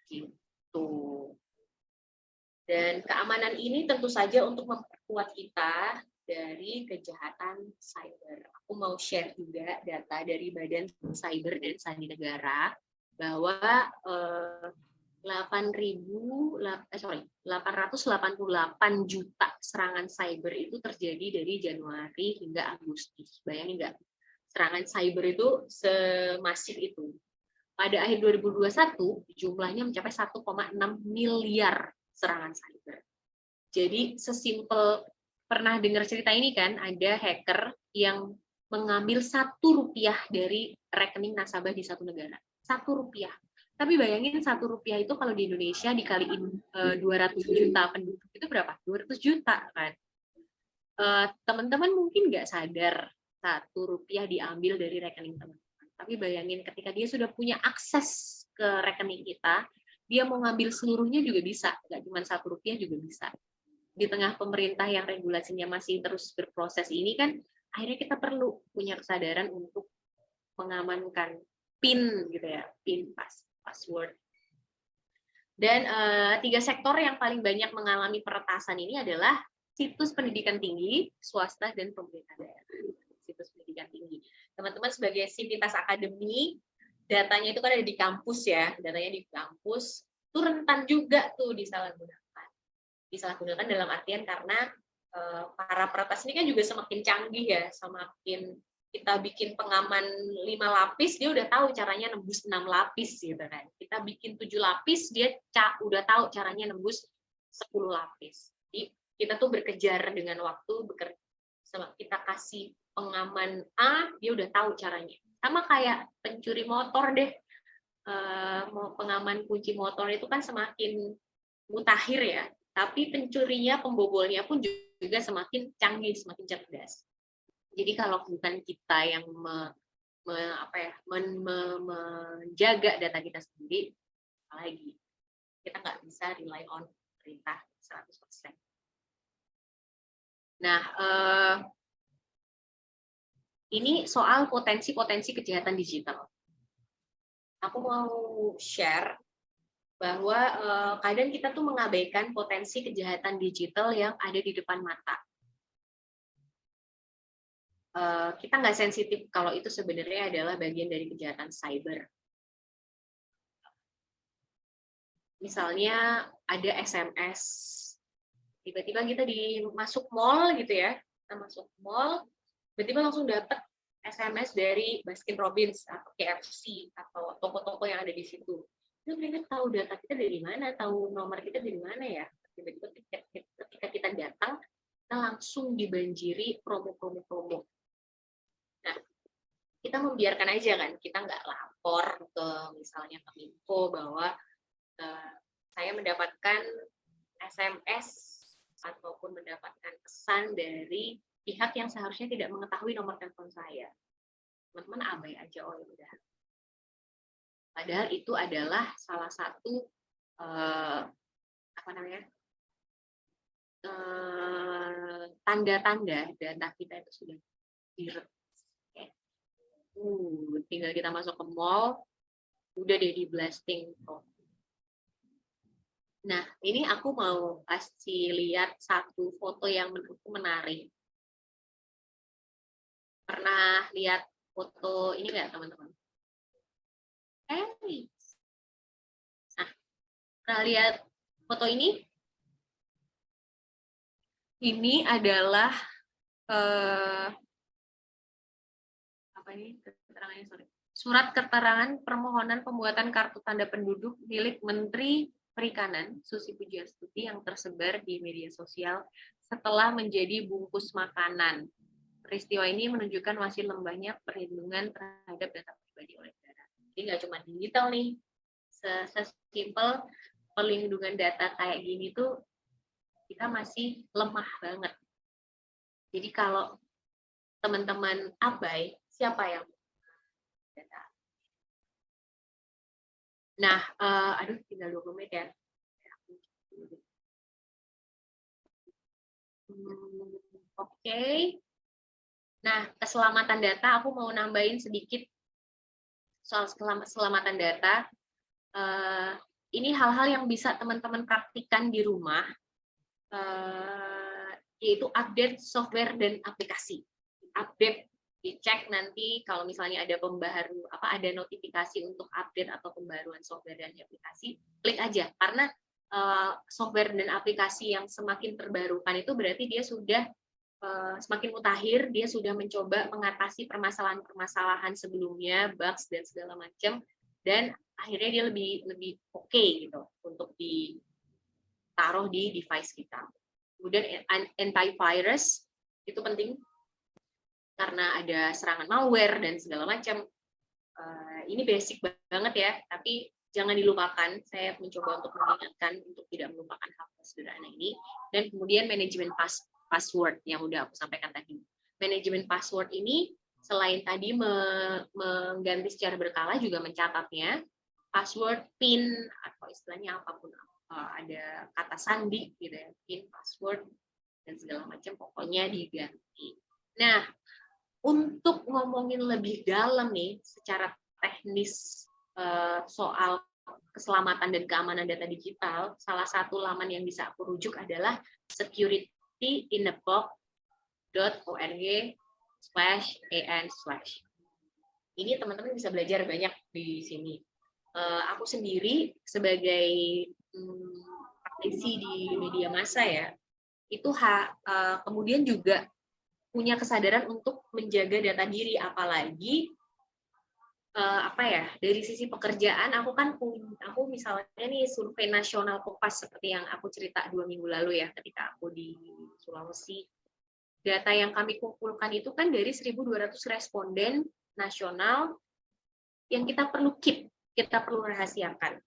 Gitu. Dan keamanan ini tentu saja untuk memperkuat kita dari kejahatan cyber. Aku mau share juga data dari Badan Cyber dan Sandi Negara bahwa 888 juta serangan cyber itu terjadi dari Januari hingga Agustus. Bayangin nggak? Serangan cyber itu semasif itu. Pada akhir 2021 jumlahnya mencapai 1,6 miliar serangan cyber. Jadi sesimpel, pernah dengar cerita ini kan, ada hacker yang mengambil Rp1 dari rekening nasabah di satu negara. Rp1. Tapi bayangin Rp1 itu kalau di Indonesia dikaliin 200 juta penduduk itu berapa? 200 juta kan. Teman-teman mungkin nggak sadar Rp1 diambil dari rekening teman-teman. Tapi bayangin ketika dia sudah punya akses ke rekening kita, dia mau ngambil seluruhnya juga bisa, nggak cuma Rp1 juga bisa. Di tengah pemerintah yang regulasinya masih terus berproses ini kan, akhirnya kita perlu punya kesadaran untuk mengamankan PIN gitu ya, PIN password. Dan 3 sektor yang paling banyak mengalami peretasan ini adalah situs pendidikan tinggi, swasta, dan pemerintah daerah. Situs pendidikan tinggi. Teman-teman sebagai sivitas akademi, datanya itu kan ada di kampus ya, datanya di kampus, itu rentan juga tuh disalahgunakan. Disalahgunakan dalam artian karena para peretas ini kan juga semakin canggih ya, semakin kita bikin pengaman 5 lapis, dia udah tahu caranya nembus 6 lapis gitu kan. Kita bikin 7 lapis, dia udah tahu caranya nembus 10 lapis. Jadi kita tuh berkejar dengan waktu, kita kasih pengaman A, dia udah tahu caranya. Sama kayak pencuri motor deh, pengaman kunci motor itu kan semakin mutakhir ya, tapi pencurinya, pembobolnya pun juga semakin canggih, semakin cerdas. Jadi kalau bukan kita yang menjaga data kita sendiri, apalagi kita nggak bisa rely on perintah 100%. Nah, ini soal potensi-potensi kejahatan digital. Aku mau share bahwa kadang kita tuh mengabaikan potensi kejahatan digital yang ada di depan mata. Kita nggak sensitif kalau itu sebenarnya adalah bagian dari kejahatan cyber. Misalnya ada SMS, tiba-tiba kita masuk mall gitu ya, kita masuk mall, tiba-tiba langsung dapat SMS dari Baskin Robbins atau KFC atau toko-toko yang ada di situ. Itu mereka tahu data kita dari mana, tahu nomor kita dari mana ya. Tiba-tiba ketika kita datang, kita langsung dibanjiri promo-promo. Nah, kita membiarkan aja kan, kita nggak lapor ke misalnya Kominfo bahwa saya mendapatkan SMS ataupun mendapatkan pesan dari pihak yang seharusnya tidak mengetahui nomor telepon saya. Teman-teman abai aja, oh ya udah. Padahal itu adalah salah satu tanda-tanda data kita itu sudah diretas. Tinggal kita masuk ke mall, udah deh di blasting. Nah, ini aku mau kasih lihat satu foto yang menurutku menarik. Pernah lihat foto ini nggak teman-teman? Nah, pernah lihat foto ini? Ini adalah surat keterangan permohonan pembuatan kartu tanda penduduk milik Menteri Perikanan Susi Pujiastuti yang tersebar di media sosial setelah menjadi bungkus makanan. Peristiwa ini menunjukkan masih lembahnya perlindungan terhadap data pribadi oleh negara. Jadi nggak cuma digital nih, sesimpel perlindungan data kayak gini tuh kita masih lemah banget. Jadi kalau teman-teman abai, siapa yang data? Nah, tinggal 20 menit ya. Oke. Nah, keselamatan data aku mau nambahin sedikit soal keselamatan data. Ini hal-hal yang bisa teman-teman praktikkan di rumah, yaitu update software dan aplikasi. Update, dicek nanti kalau misalnya ada ada notifikasi untuk update atau pembaruan software dan aplikasi, klik aja, karena software dan aplikasi yang semakin terbarukan itu berarti dia sudah semakin mutakhir, dia sudah mencoba mengatasi permasalahan-permasalahan sebelumnya, bugs dan segala macam, dan akhirnya dia lebih oke gitu untuk ditaruh di device kita. Kemudian antivirus itu penting karena ada serangan malware dan segala macam. Ini basic banget ya, tapi jangan dilupakan. Saya mencoba untuk mengingatkan untuk tidak melupakan hal sederhana ini. Dan kemudian manajemen password yang udah aku sampaikan tadi. Manajemen password ini selain tadi mengganti secara berkala, juga mencatatnya, password, PIN, atau istilahnya apapun, ada kata sandi gitu ya, PIN, password, dan segala macam, pokoknya diganti. Nah, untuk ngomongin lebih dalam nih, secara teknis soal keselamatan dan keamanan data digital, salah satu laman yang bisa aku rujuk adalah securityinthebox.org/an/. Ini teman-teman bisa belajar banyak di sini. Aku sendiri sebagai praktisi di media massa ya, itu kemudian juga punya kesadaran untuk menjaga data diri, apalagi dari sisi pekerjaan. Aku misalnya nih survei nasional Kompas seperti yang aku cerita 2 minggu lalu ya, ketika aku di Sulawesi. Data yang kami kumpulkan itu kan dari 1.200 responden nasional yang kita perlu keep, kita perlu rahasiakan.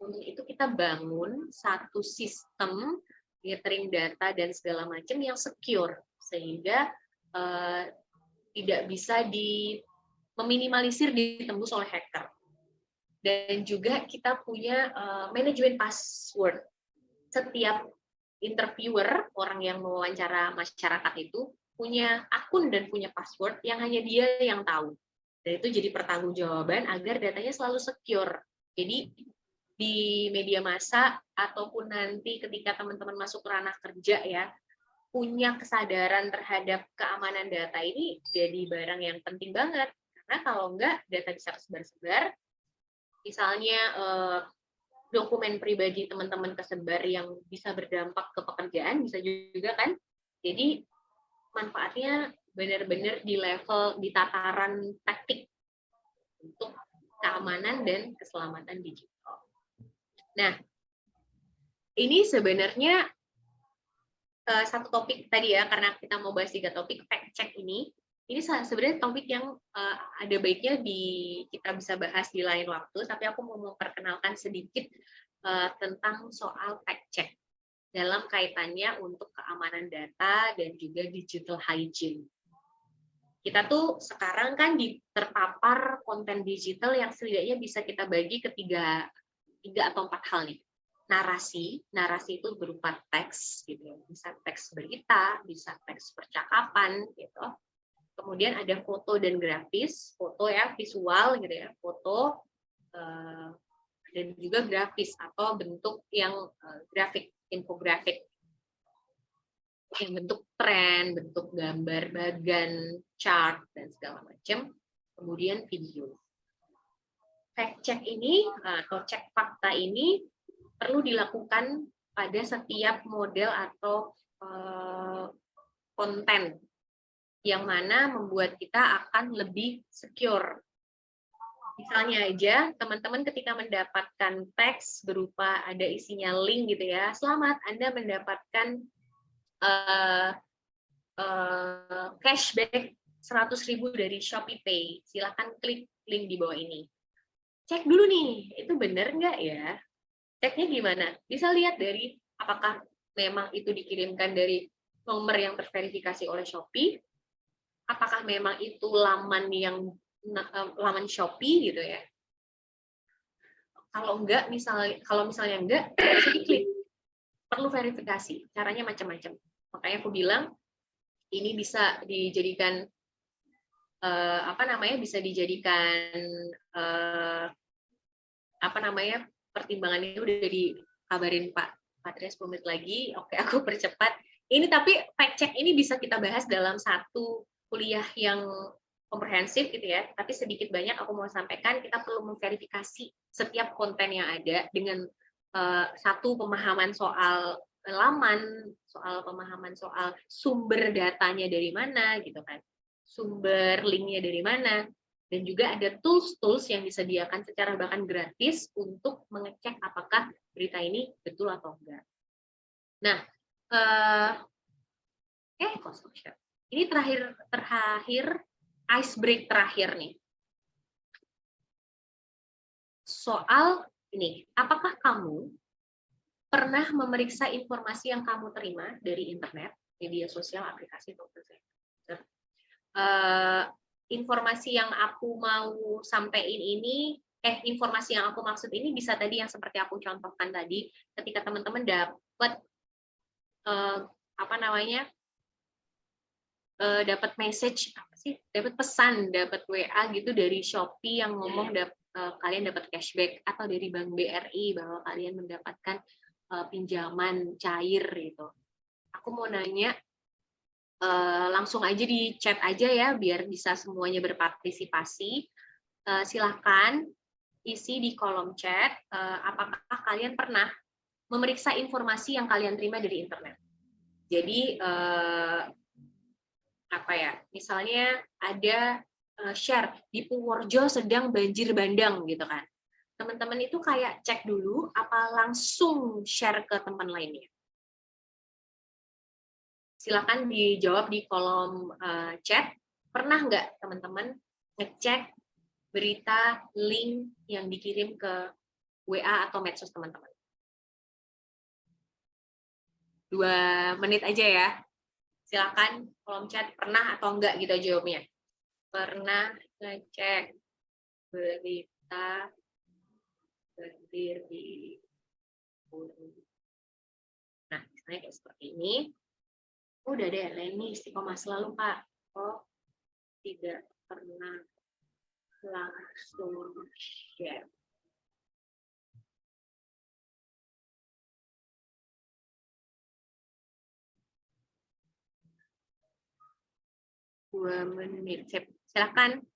Untuk itu kita bangun satu sistem gathering data dan segala macam yang secure, sehingga tidak bisa meminimalisir ditembus oleh hacker. Dan juga kita punya manajemen password. Setiap interviewer, orang yang mewawancara masyarakat itu, punya akun dan punya password yang hanya dia yang tahu. Dan itu jadi pertanggungjawaban agar datanya selalu secure. Jadi di media massa ataupun nanti ketika teman-teman masuk ranah kerja ya, punya kesadaran terhadap keamanan data ini jadi barang yang penting banget. Karena kalau enggak, data bisa tersebar-sebar. Misalnya dokumen pribadi teman-teman kesebar yang bisa berdampak ke pekerjaan, bisa juga kan. Jadi manfaatnya benar-benar di tataran taktik untuk keamanan dan keselamatan digital. Nah, ini sebenarnya satu topik tadi ya, karena kita mau bahas 3 topik, fact check ini sebenarnya topik yang ada baiknya kita bisa bahas di lain waktu, tapi aku mau memperkenalkan sedikit tentang soal fact check dalam kaitannya untuk keamanan data dan juga digital hygiene. Kita tuh sekarang kan terpapar konten digital yang setidaknya bisa kita bagi ke 3 atau 4 hal nih. Narasi itu berupa teks gitu ya, bisa teks berita, bisa teks percakapan gitu. Kemudian ada foto dan grafis, foto ya visual gitu ya, foto dan juga grafis atau bentuk yang grafik, infografik, yang bentuk tren, bentuk gambar bagan, chart dan segala macam. Kemudian video. Fact check ini atau cek fakta ini perlu dilakukan pada setiap model atau konten yang mana membuat kita akan lebih secure. Misalnya aja, teman-teman ketika mendapatkan teks berupa ada isinya link gitu ya, selamat Anda mendapatkan cashback 100.000 dari Shopee Pay. Silakan klik link di bawah ini. Cek dulu nih, itu benar nggak ya? Ceknya gimana? Bisa lihat dari apakah memang itu dikirimkan dari nomor yang terverifikasi oleh Shopee, apakah memang itu laman Shopee gitu ya. Kalau misalnya enggak, bisa diklik. perlu verifikasi. Caranya macam-macam. Makanya aku bilang ini bisa dijadikan bisa dijadikan pertimbangan. Ini udah dikabarin Pak Patria 10 menit lagi. Oke, aku percepat. Ini tapi fact check ini bisa kita bahas dalam satu kuliah yang komprehensif gitu ya. Tapi sedikit banyak aku mau sampaikan, kita perlu memverifikasi setiap konten yang ada dengan satu pemahaman soal laman, pemahaman soal sumber datanya dari mana gitu kan. Sumber linknya dari mana, dan juga ada tools-tools yang disediakan secara bahkan gratis untuk mengecek apakah berita ini betul atau enggak. Nah, ini terakhir ice break terakhir nih. Soal ini, apakah kamu pernah memeriksa informasi yang kamu terima dari internet, media sosial, aplikasi, atau informasi yang aku mau sampaikan ini, informasi yang aku maksud ini bisa tadi yang seperti aku contohkan tadi, ketika teman-teman dapat dapat message dapat pesan, dapat WA gitu dari Shopee yang ngomong kalian dapat cashback, atau dari Bank BRI bahwa kalian mendapatkan pinjaman cair gitu. Aku mau nanya, langsung aja di chat aja ya biar bisa semuanya berpartisipasi. Silahkan isi di kolom chat apakah kalian pernah memeriksa informasi yang kalian terima dari internet. Jadi misalnya ada share di Purworejo sedang banjir bandang gitu kan. Teman-teman itu kayak cek dulu apa langsung share ke teman lainnya. Silakan dijawab di kolom chat. Pernah nggak teman-teman ngecek berita link yang dikirim ke WA atau medsos teman-teman? 2 menit aja ya. Silakan kolom chat, pernah atau enggak gitu jawabnya. Pernah ngecek berita berdiri. Nah, misalnya kayak seperti ini. Udah deh, Leni istiqomah selalu, Pak. Oh, tidak pernah langsung share. Dua menit. Silakan.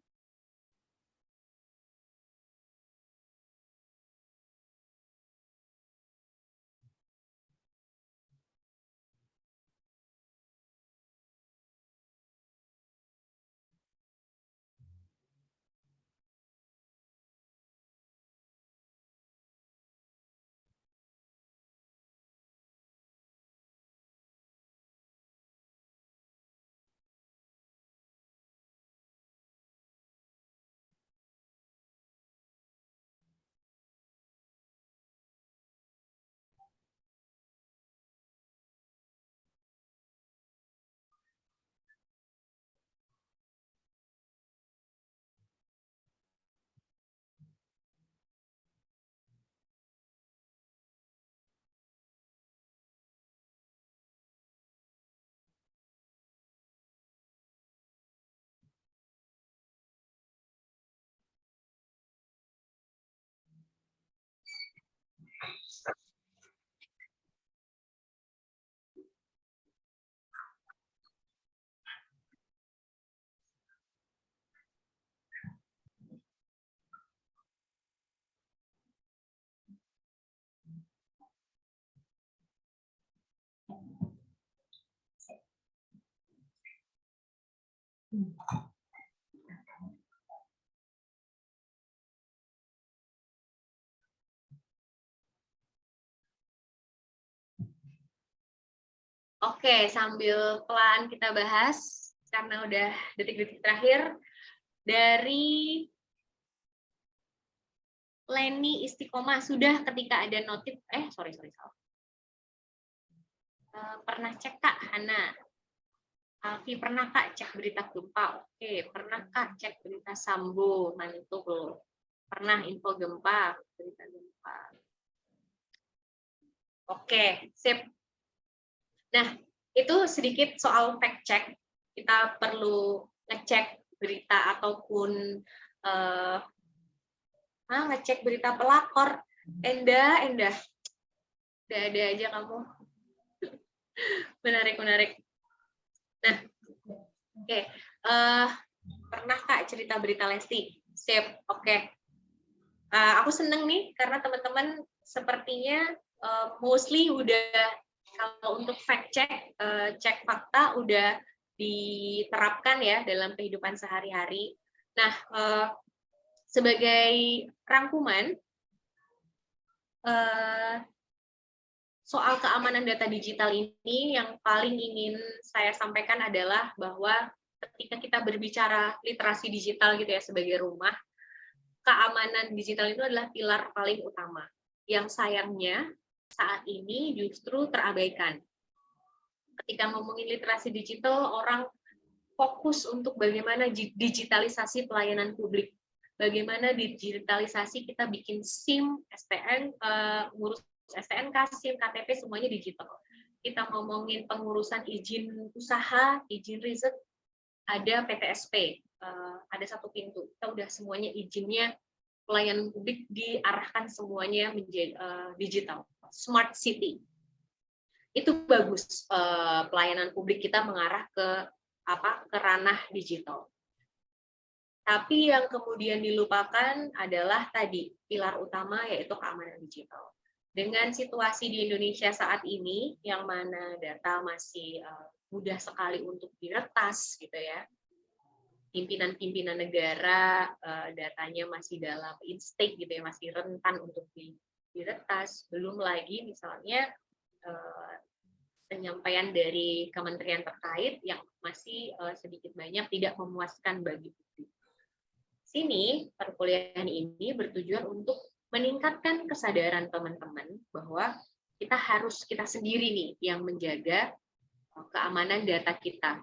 Oke, sambil pelan kita bahas, karena udah detik-detik terakhir, dari Leni Istiqomah, sudah ketika ada notif, salah. Pernah cek Kak, Hana? Alfi, pernah Kak cek berita gempa? Oke, pernah Kak cek berita Sambo? Mantul. Pernah info gempa, berita gempa. Oke, sip. Nah, itu sedikit soal fact check. Kita perlu ngecek berita ataupun ngecek berita pelakor. Endah. Ada aja kamu. Menarik. Nah, oke. Pernah Kak cerita berita Lesti? Sip, oke. Aku seneng nih karena teman-teman sepertinya mostly udah, kalau untuk fact check, cek fakta udah diterapkan ya dalam kehidupan sehari-hari. Nah, sebagai rangkuman, soal keamanan data digital ini yang paling ingin saya sampaikan adalah bahwa ketika kita berbicara literasi digital gitu ya sebagai rumah, keamanan digital itu adalah pilar paling utama. Yang sayangnya saat ini justru terabaikan. Ketika ngomongin literasi digital, orang fokus untuk bagaimana digitalisasi pelayanan publik. Bagaimana digitalisasi kita bikin SIM, STN, ngurus STNK, SIM, KTP, semuanya digital. Kita ngomongin pengurusan izin usaha, izin riset, ada PTSP, ada satu pintu. Kita udah semuanya izinnya pelayanan publik diarahkan semuanya menjadi digital, smart city. Itu bagus, pelayanan publik kita mengarah ke ranah digital. Tapi yang kemudian dilupakan adalah tadi pilar utama yaitu keamanan digital. Dengan situasi di Indonesia saat ini yang mana data masih mudah sekali untuk diretas gitu ya. Pimpinan-pimpinan negara datanya masih dalam instate gitu ya, masih rentan untuk diretas. Belum lagi misalnya penyampaian dari kementerian terkait yang masih sedikit banyak tidak memuaskan bagi publik. Sini perkuliahan ini bertujuan untuk meningkatkan kesadaran teman-teman bahwa kita sendiri nih yang menjaga keamanan data kita.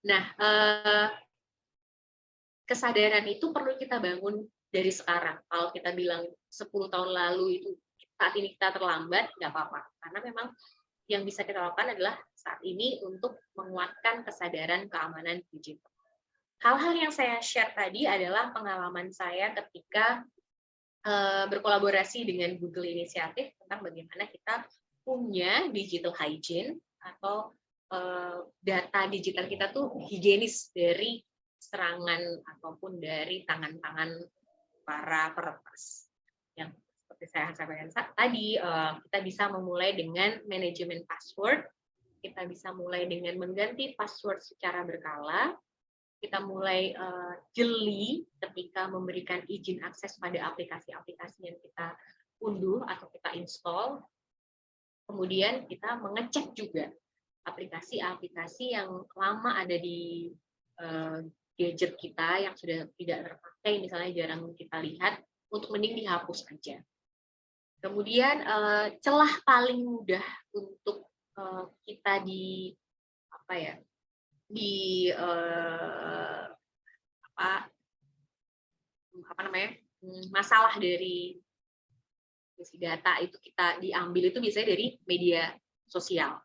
Nah, kesadaran itu perlu kita bangun dari sekarang. Kalau kita bilang 10 tahun lalu itu saat ini kita terlambat, nggak apa-apa. Karena memang yang bisa kita lakukan adalah saat ini untuk menguatkan kesadaran keamanan digital. Hal-hal yang saya share tadi adalah pengalaman saya ketika berkolaborasi dengan Google Inisiatif tentang bagaimana kita punya digital hygiene atau data digital kita tuh higienis dari serangan ataupun dari tangan-tangan para peretas. Yang seperti saya sampaikan tadi, kita bisa memulai dengan manajemen password, kita bisa mulai dengan mengganti password secara berkala, kita mulai jeli ketika memberikan izin akses pada aplikasi-aplikasi yang kita unduh atau kita install. Kemudian kita mengecek juga aplikasi-aplikasi yang lama ada di gadget kita yang sudah tidak terpakai, misalnya jarang kita lihat, untuk mending dihapus aja. Kemudian celah paling mudah untuk kita masalah dari isi data itu kita diambil itu biasanya dari media sosial.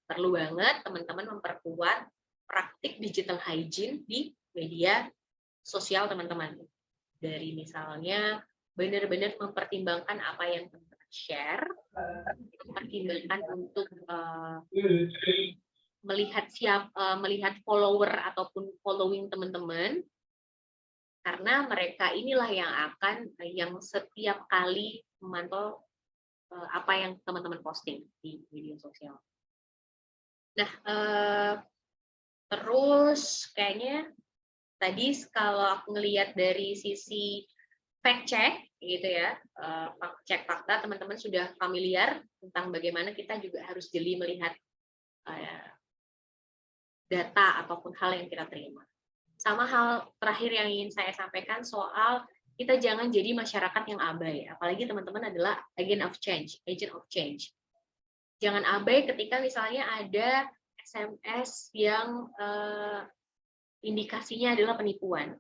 Perlu banget teman-teman memperkuat praktik digital hygiene di media sosial teman-teman. Dari misalnya benar-benar mempertimbangkan apa yang teman-teman share, mempertimbangkan untuk melihat follower ataupun following teman-teman, karena mereka inilah yang setiap kali memantau apa yang teman-teman posting di media sosial. Nah, terus kayaknya tadi kalau aku ngelihat dari sisi fact check gitu ya, cek fakta, teman-teman sudah familiar tentang bagaimana kita juga harus jeli melihat data ataupun hal yang kita terima. Sama hal terakhir yang ingin saya sampaikan soal kita jangan jadi masyarakat yang abai, apalagi teman-teman adalah agent of change. Jangan abai ketika misalnya ada SMS yang indikasinya adalah penipuan,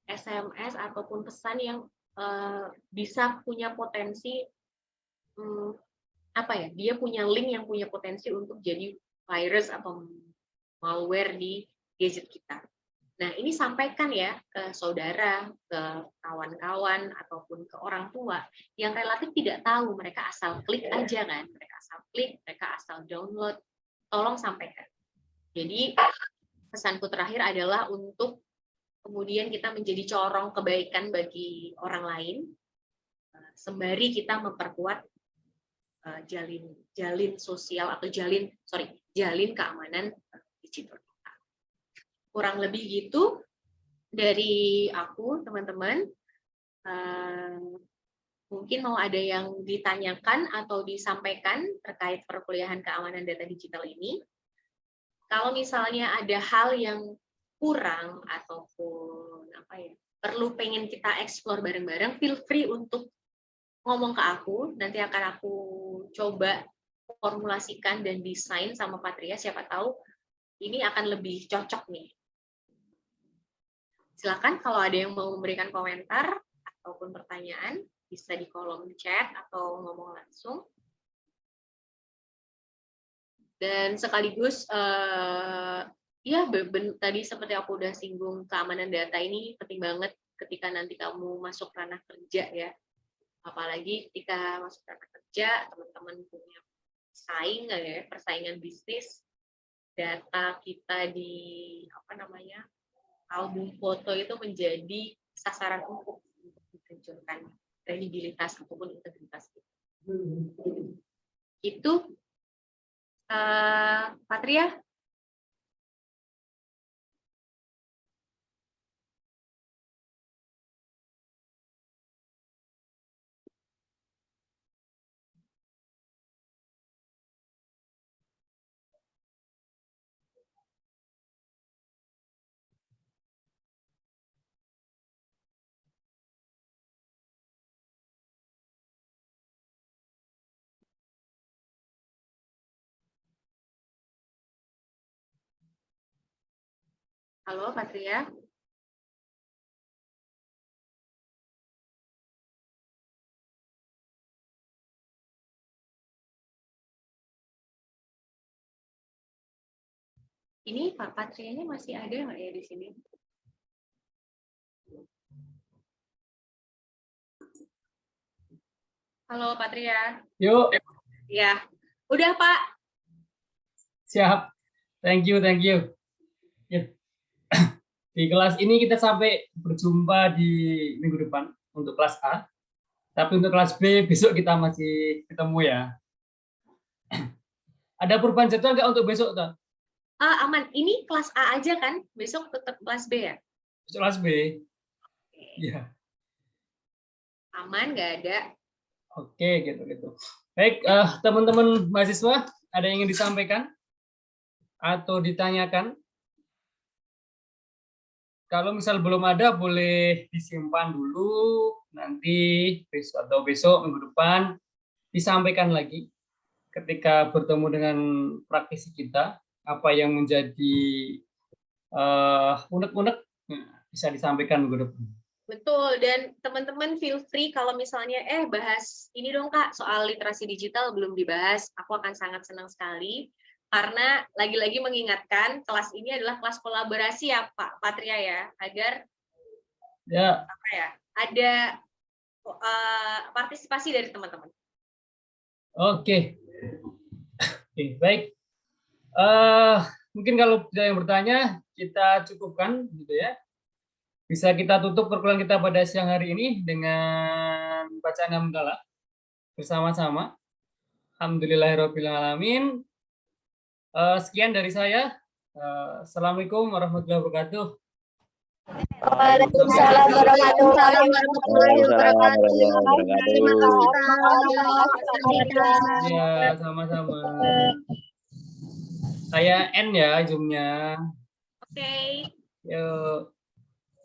SMS ataupun pesan yang bisa punya potensi apa ya, dia punya link yang punya potensi untuk jadi virus atau malware di gadget kita. Nah, ini sampaikan ya ke saudara, ke kawan-kawan, ataupun ke orang tua yang relatif tidak tahu, mereka asal klik aja kan, mereka asal klik, mereka asal download, tolong sampaikan. Jadi, pesanku terakhir adalah untuk kemudian kita menjadi corong kebaikan bagi orang lain, sembari kita memperkuat jalin sosial atau jalin keamanan digital kita. Kurang lebih gitu dari aku, teman-teman. Mungkin mau ada yang ditanyakan atau disampaikan terkait perkuliahan keamanan data digital ini. Kalau misalnya ada hal yang kurang ataupun perlu pengen kita explore bareng-bareng, feel free untuk ngomong ke aku, nanti akan aku coba formulasikan dan desain sama Patria, siapa tahu ini akan lebih cocok nih. Silakan kalau ada yang mau memberikan komentar ataupun pertanyaan, bisa di kolom chat atau ngomong langsung. Dan sekaligus, ya tadi seperti aku udah singgung, keamanan data ini penting banget ketika nanti kamu masuk ranah kerja ya. Apalagi ketika masuk ranah kerja, teman-teman punya persaingan bisnis, data kita di album foto itu menjadi sasaran empuk untuk menunjukkan kredibilitas ataupun integritas kita. Itu Patria. Halo, Patria. Ini Pak Patrianya masih ada nggak ya di sini? Halo, Patria. Yuk. Ya, udah Pak. Siap. Thank you. Ya. Di kelas ini kita sampai berjumpa di minggu depan untuk kelas A. Tapi untuk kelas B besok kita masih ketemu ya. Ada perubahan jadwal nggak untuk besok, Toh? Aman. Ini kelas A aja kan? Besok tetap kelas B ya? Besok kelas B. Iya. Aman, nggak ada. Oke, gitu. Baik, teman-teman mahasiswa, ada yang ingin disampaikan atau ditanyakan? Kalau misal belum ada, boleh disimpan dulu, nanti besok minggu depan disampaikan lagi ketika bertemu dengan praktisi kita, apa yang menjadi unek-unek bisa disampaikan minggu depan. Betul, dan teman-teman feel free kalau misalnya bahas ini dong Kak, soal literasi digital belum dibahas, aku akan sangat senang sekali. Karena lagi-lagi mengingatkan kelas ini adalah kelas kolaborasi ya Pak Patria ya, agar ada partisipasi dari teman-teman. Oke, baik. Mungkin kalau tidak yang bertanya kita cukupkan gitu ya. Bisa kita tutup perkuliahan kita pada siang hari ini dengan bacaan hamdalah bersama-sama. Alhamdulillahirrahmanirrahim. Sekian dari saya. Assalamualaikum warahmatullahi wabarakatuh. Waalaikumsalam warahmatullahi wabarakatuh. Ya, sama-sama. Saya N ya Zoom-nya. Oke. Yuk.